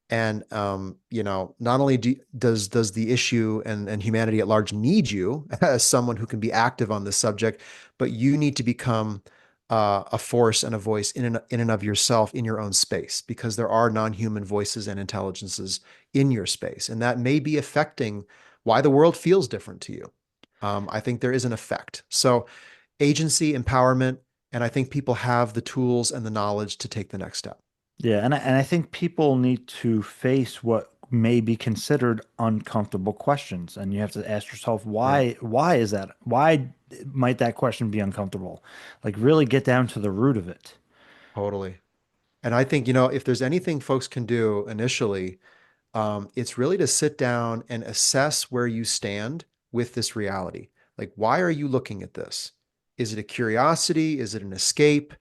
And not only does the issue and humanity at large need you as someone who can be active on this subject, but you need to become a force and a voice in and of yourself in your own space because there are non-human voices and intelligences in your space, and that may be affecting why the world feels different to you. I think there is an effect. So agency, empowerment, and I think people have the tools and the knowledge to take the next step. Yeah, and I think people need to face what may be considered uncomfortable questions, and you have to ask yourself Yeah, why is that? Why might that question be uncomfortable? Like really get down to the root of it. totally. And I think, if there's anything folks can do initially, it's really to sit down and assess where you stand with this reality. Like, why are you looking at this? Is it a curiosity? Is it an escape?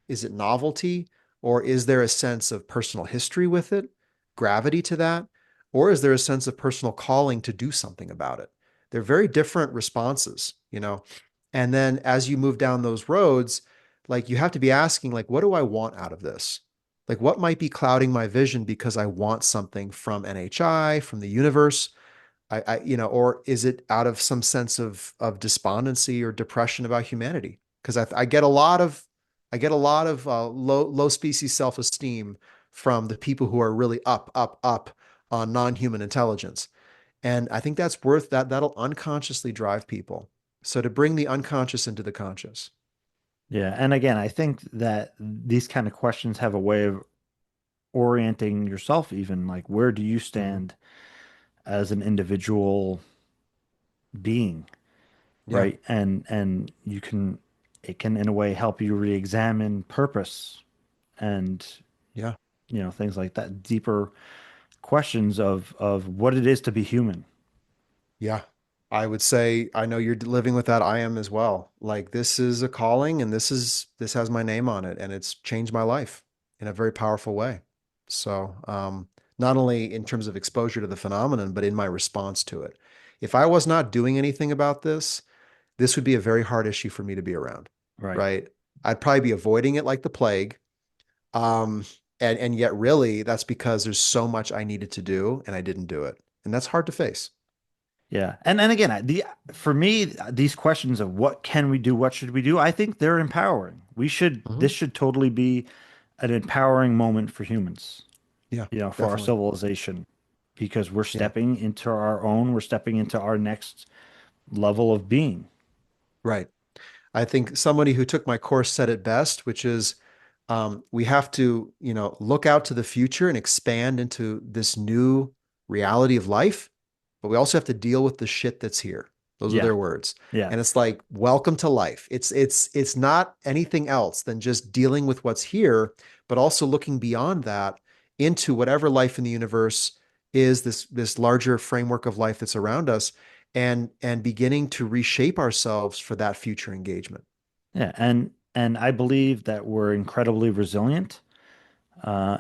Is it novelty? Or is there a sense of personal history with it, gravity to that? Or is there a sense of personal calling to do something about it? They're very different responses. And then as you move down those roads, like you have to be asking, like, what do I want out of this? Like, what might be clouding my vision because I want something from NHI, from the universe? Or is it out of some sense of despondency or depression about humanity? Because I get a lot of low species self esteem from the people who are really up on non-human intelligence, and I think that's worth that. That'll unconsciously drive people. So to bring the unconscious into the conscious. Yeah, and again, I think that these kind of questions have a way of orienting yourself, even like where do you Mhm. stand as an individual being, Yeah, right? And you can it can in a way help you re-examine purpose and yeah. things like that, deeper questions of what it is to be human. Yeah. I would say I know you're living with that. I am as well. Like this is a calling and this has my name on it and it's changed my life in a very powerful way. So, not only in terms of exposure to the phenomenon, but in my response to it. If I was not doing anything about this would be a very hard issue for me to be around, Right. right? I'd probably be avoiding it like the plague. Um, and yet really that's because there's so much I needed to do and I didn't do it. And that's hard to face. Yeah. And again, for me, these questions of what can we do, what should we do, I think they're empowering. This Mhm. should totally be an empowering moment for humans, Yeah, for our definitely. civilization, because Yeah, we're stepping into our next level of being. right. I think somebody who took my course said it best, which is we have to, look out to the future and expand into this new reality of life, but we also have to deal with the shit that's here. Those are Yeah. their words. Yeah. And it's like, welcome to life. It's not anything else than just dealing with what's here, but also looking beyond that into whatever life in the universe is this larger framework of life that's around us and beginning to reshape ourselves for that future engagement. Yeah. And I believe that we're incredibly resilient. Uh,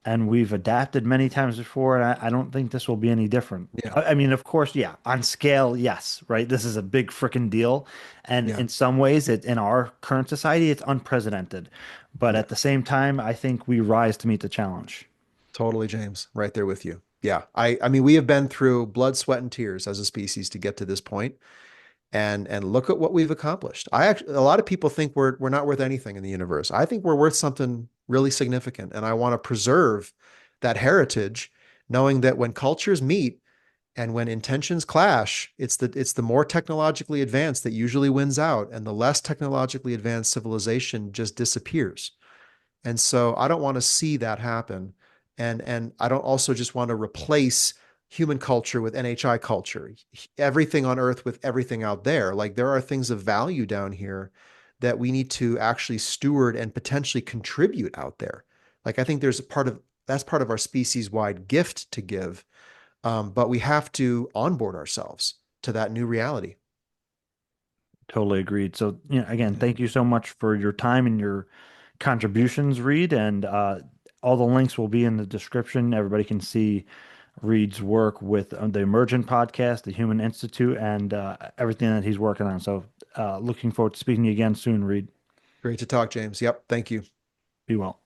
and we've adapted many times before, and I don't think this will be any different. Yeah. I mean, of course, yeah, on scale, yes, right? This is a big freaking deal. And Yeah. in some ways, in our current society, it's unprecedented. But Yeah. at the same time, I think we rise to meet the challenge. Totally, James. Right there with you. Yeah. I mean, we have been through blood, sweat, and tears as a species to get to this point. And look at what we've accomplished. A lot of people think we're not worth anything in the universe. I think we're worth something really significant. And I want to preserve that heritage, knowing that when cultures meet and when intentions clash, it's the more technologically advanced that usually wins out, and the less technologically advanced civilization just disappears. And so I don't want to see that happen. And I don't also just want to replace human culture with NHI culture, everything on earth with everything out there. Like there are things of value down here that we need to actually steward and potentially contribute out there. Like I think there's a part of that's part of our species wide gift to give. But we have to onboard ourselves to that new reality. Totally agreed. So, again, Yeah. thank you so much for your time and your contributions, Reed. And all the links will be in the description. Everybody can see Reed's work with the Emergent Podcast, the Human Institute, and everything that he's working on. So, looking forward to speaking to you again soon, Reed. Great to talk, James. Yep. Thank you. Be well.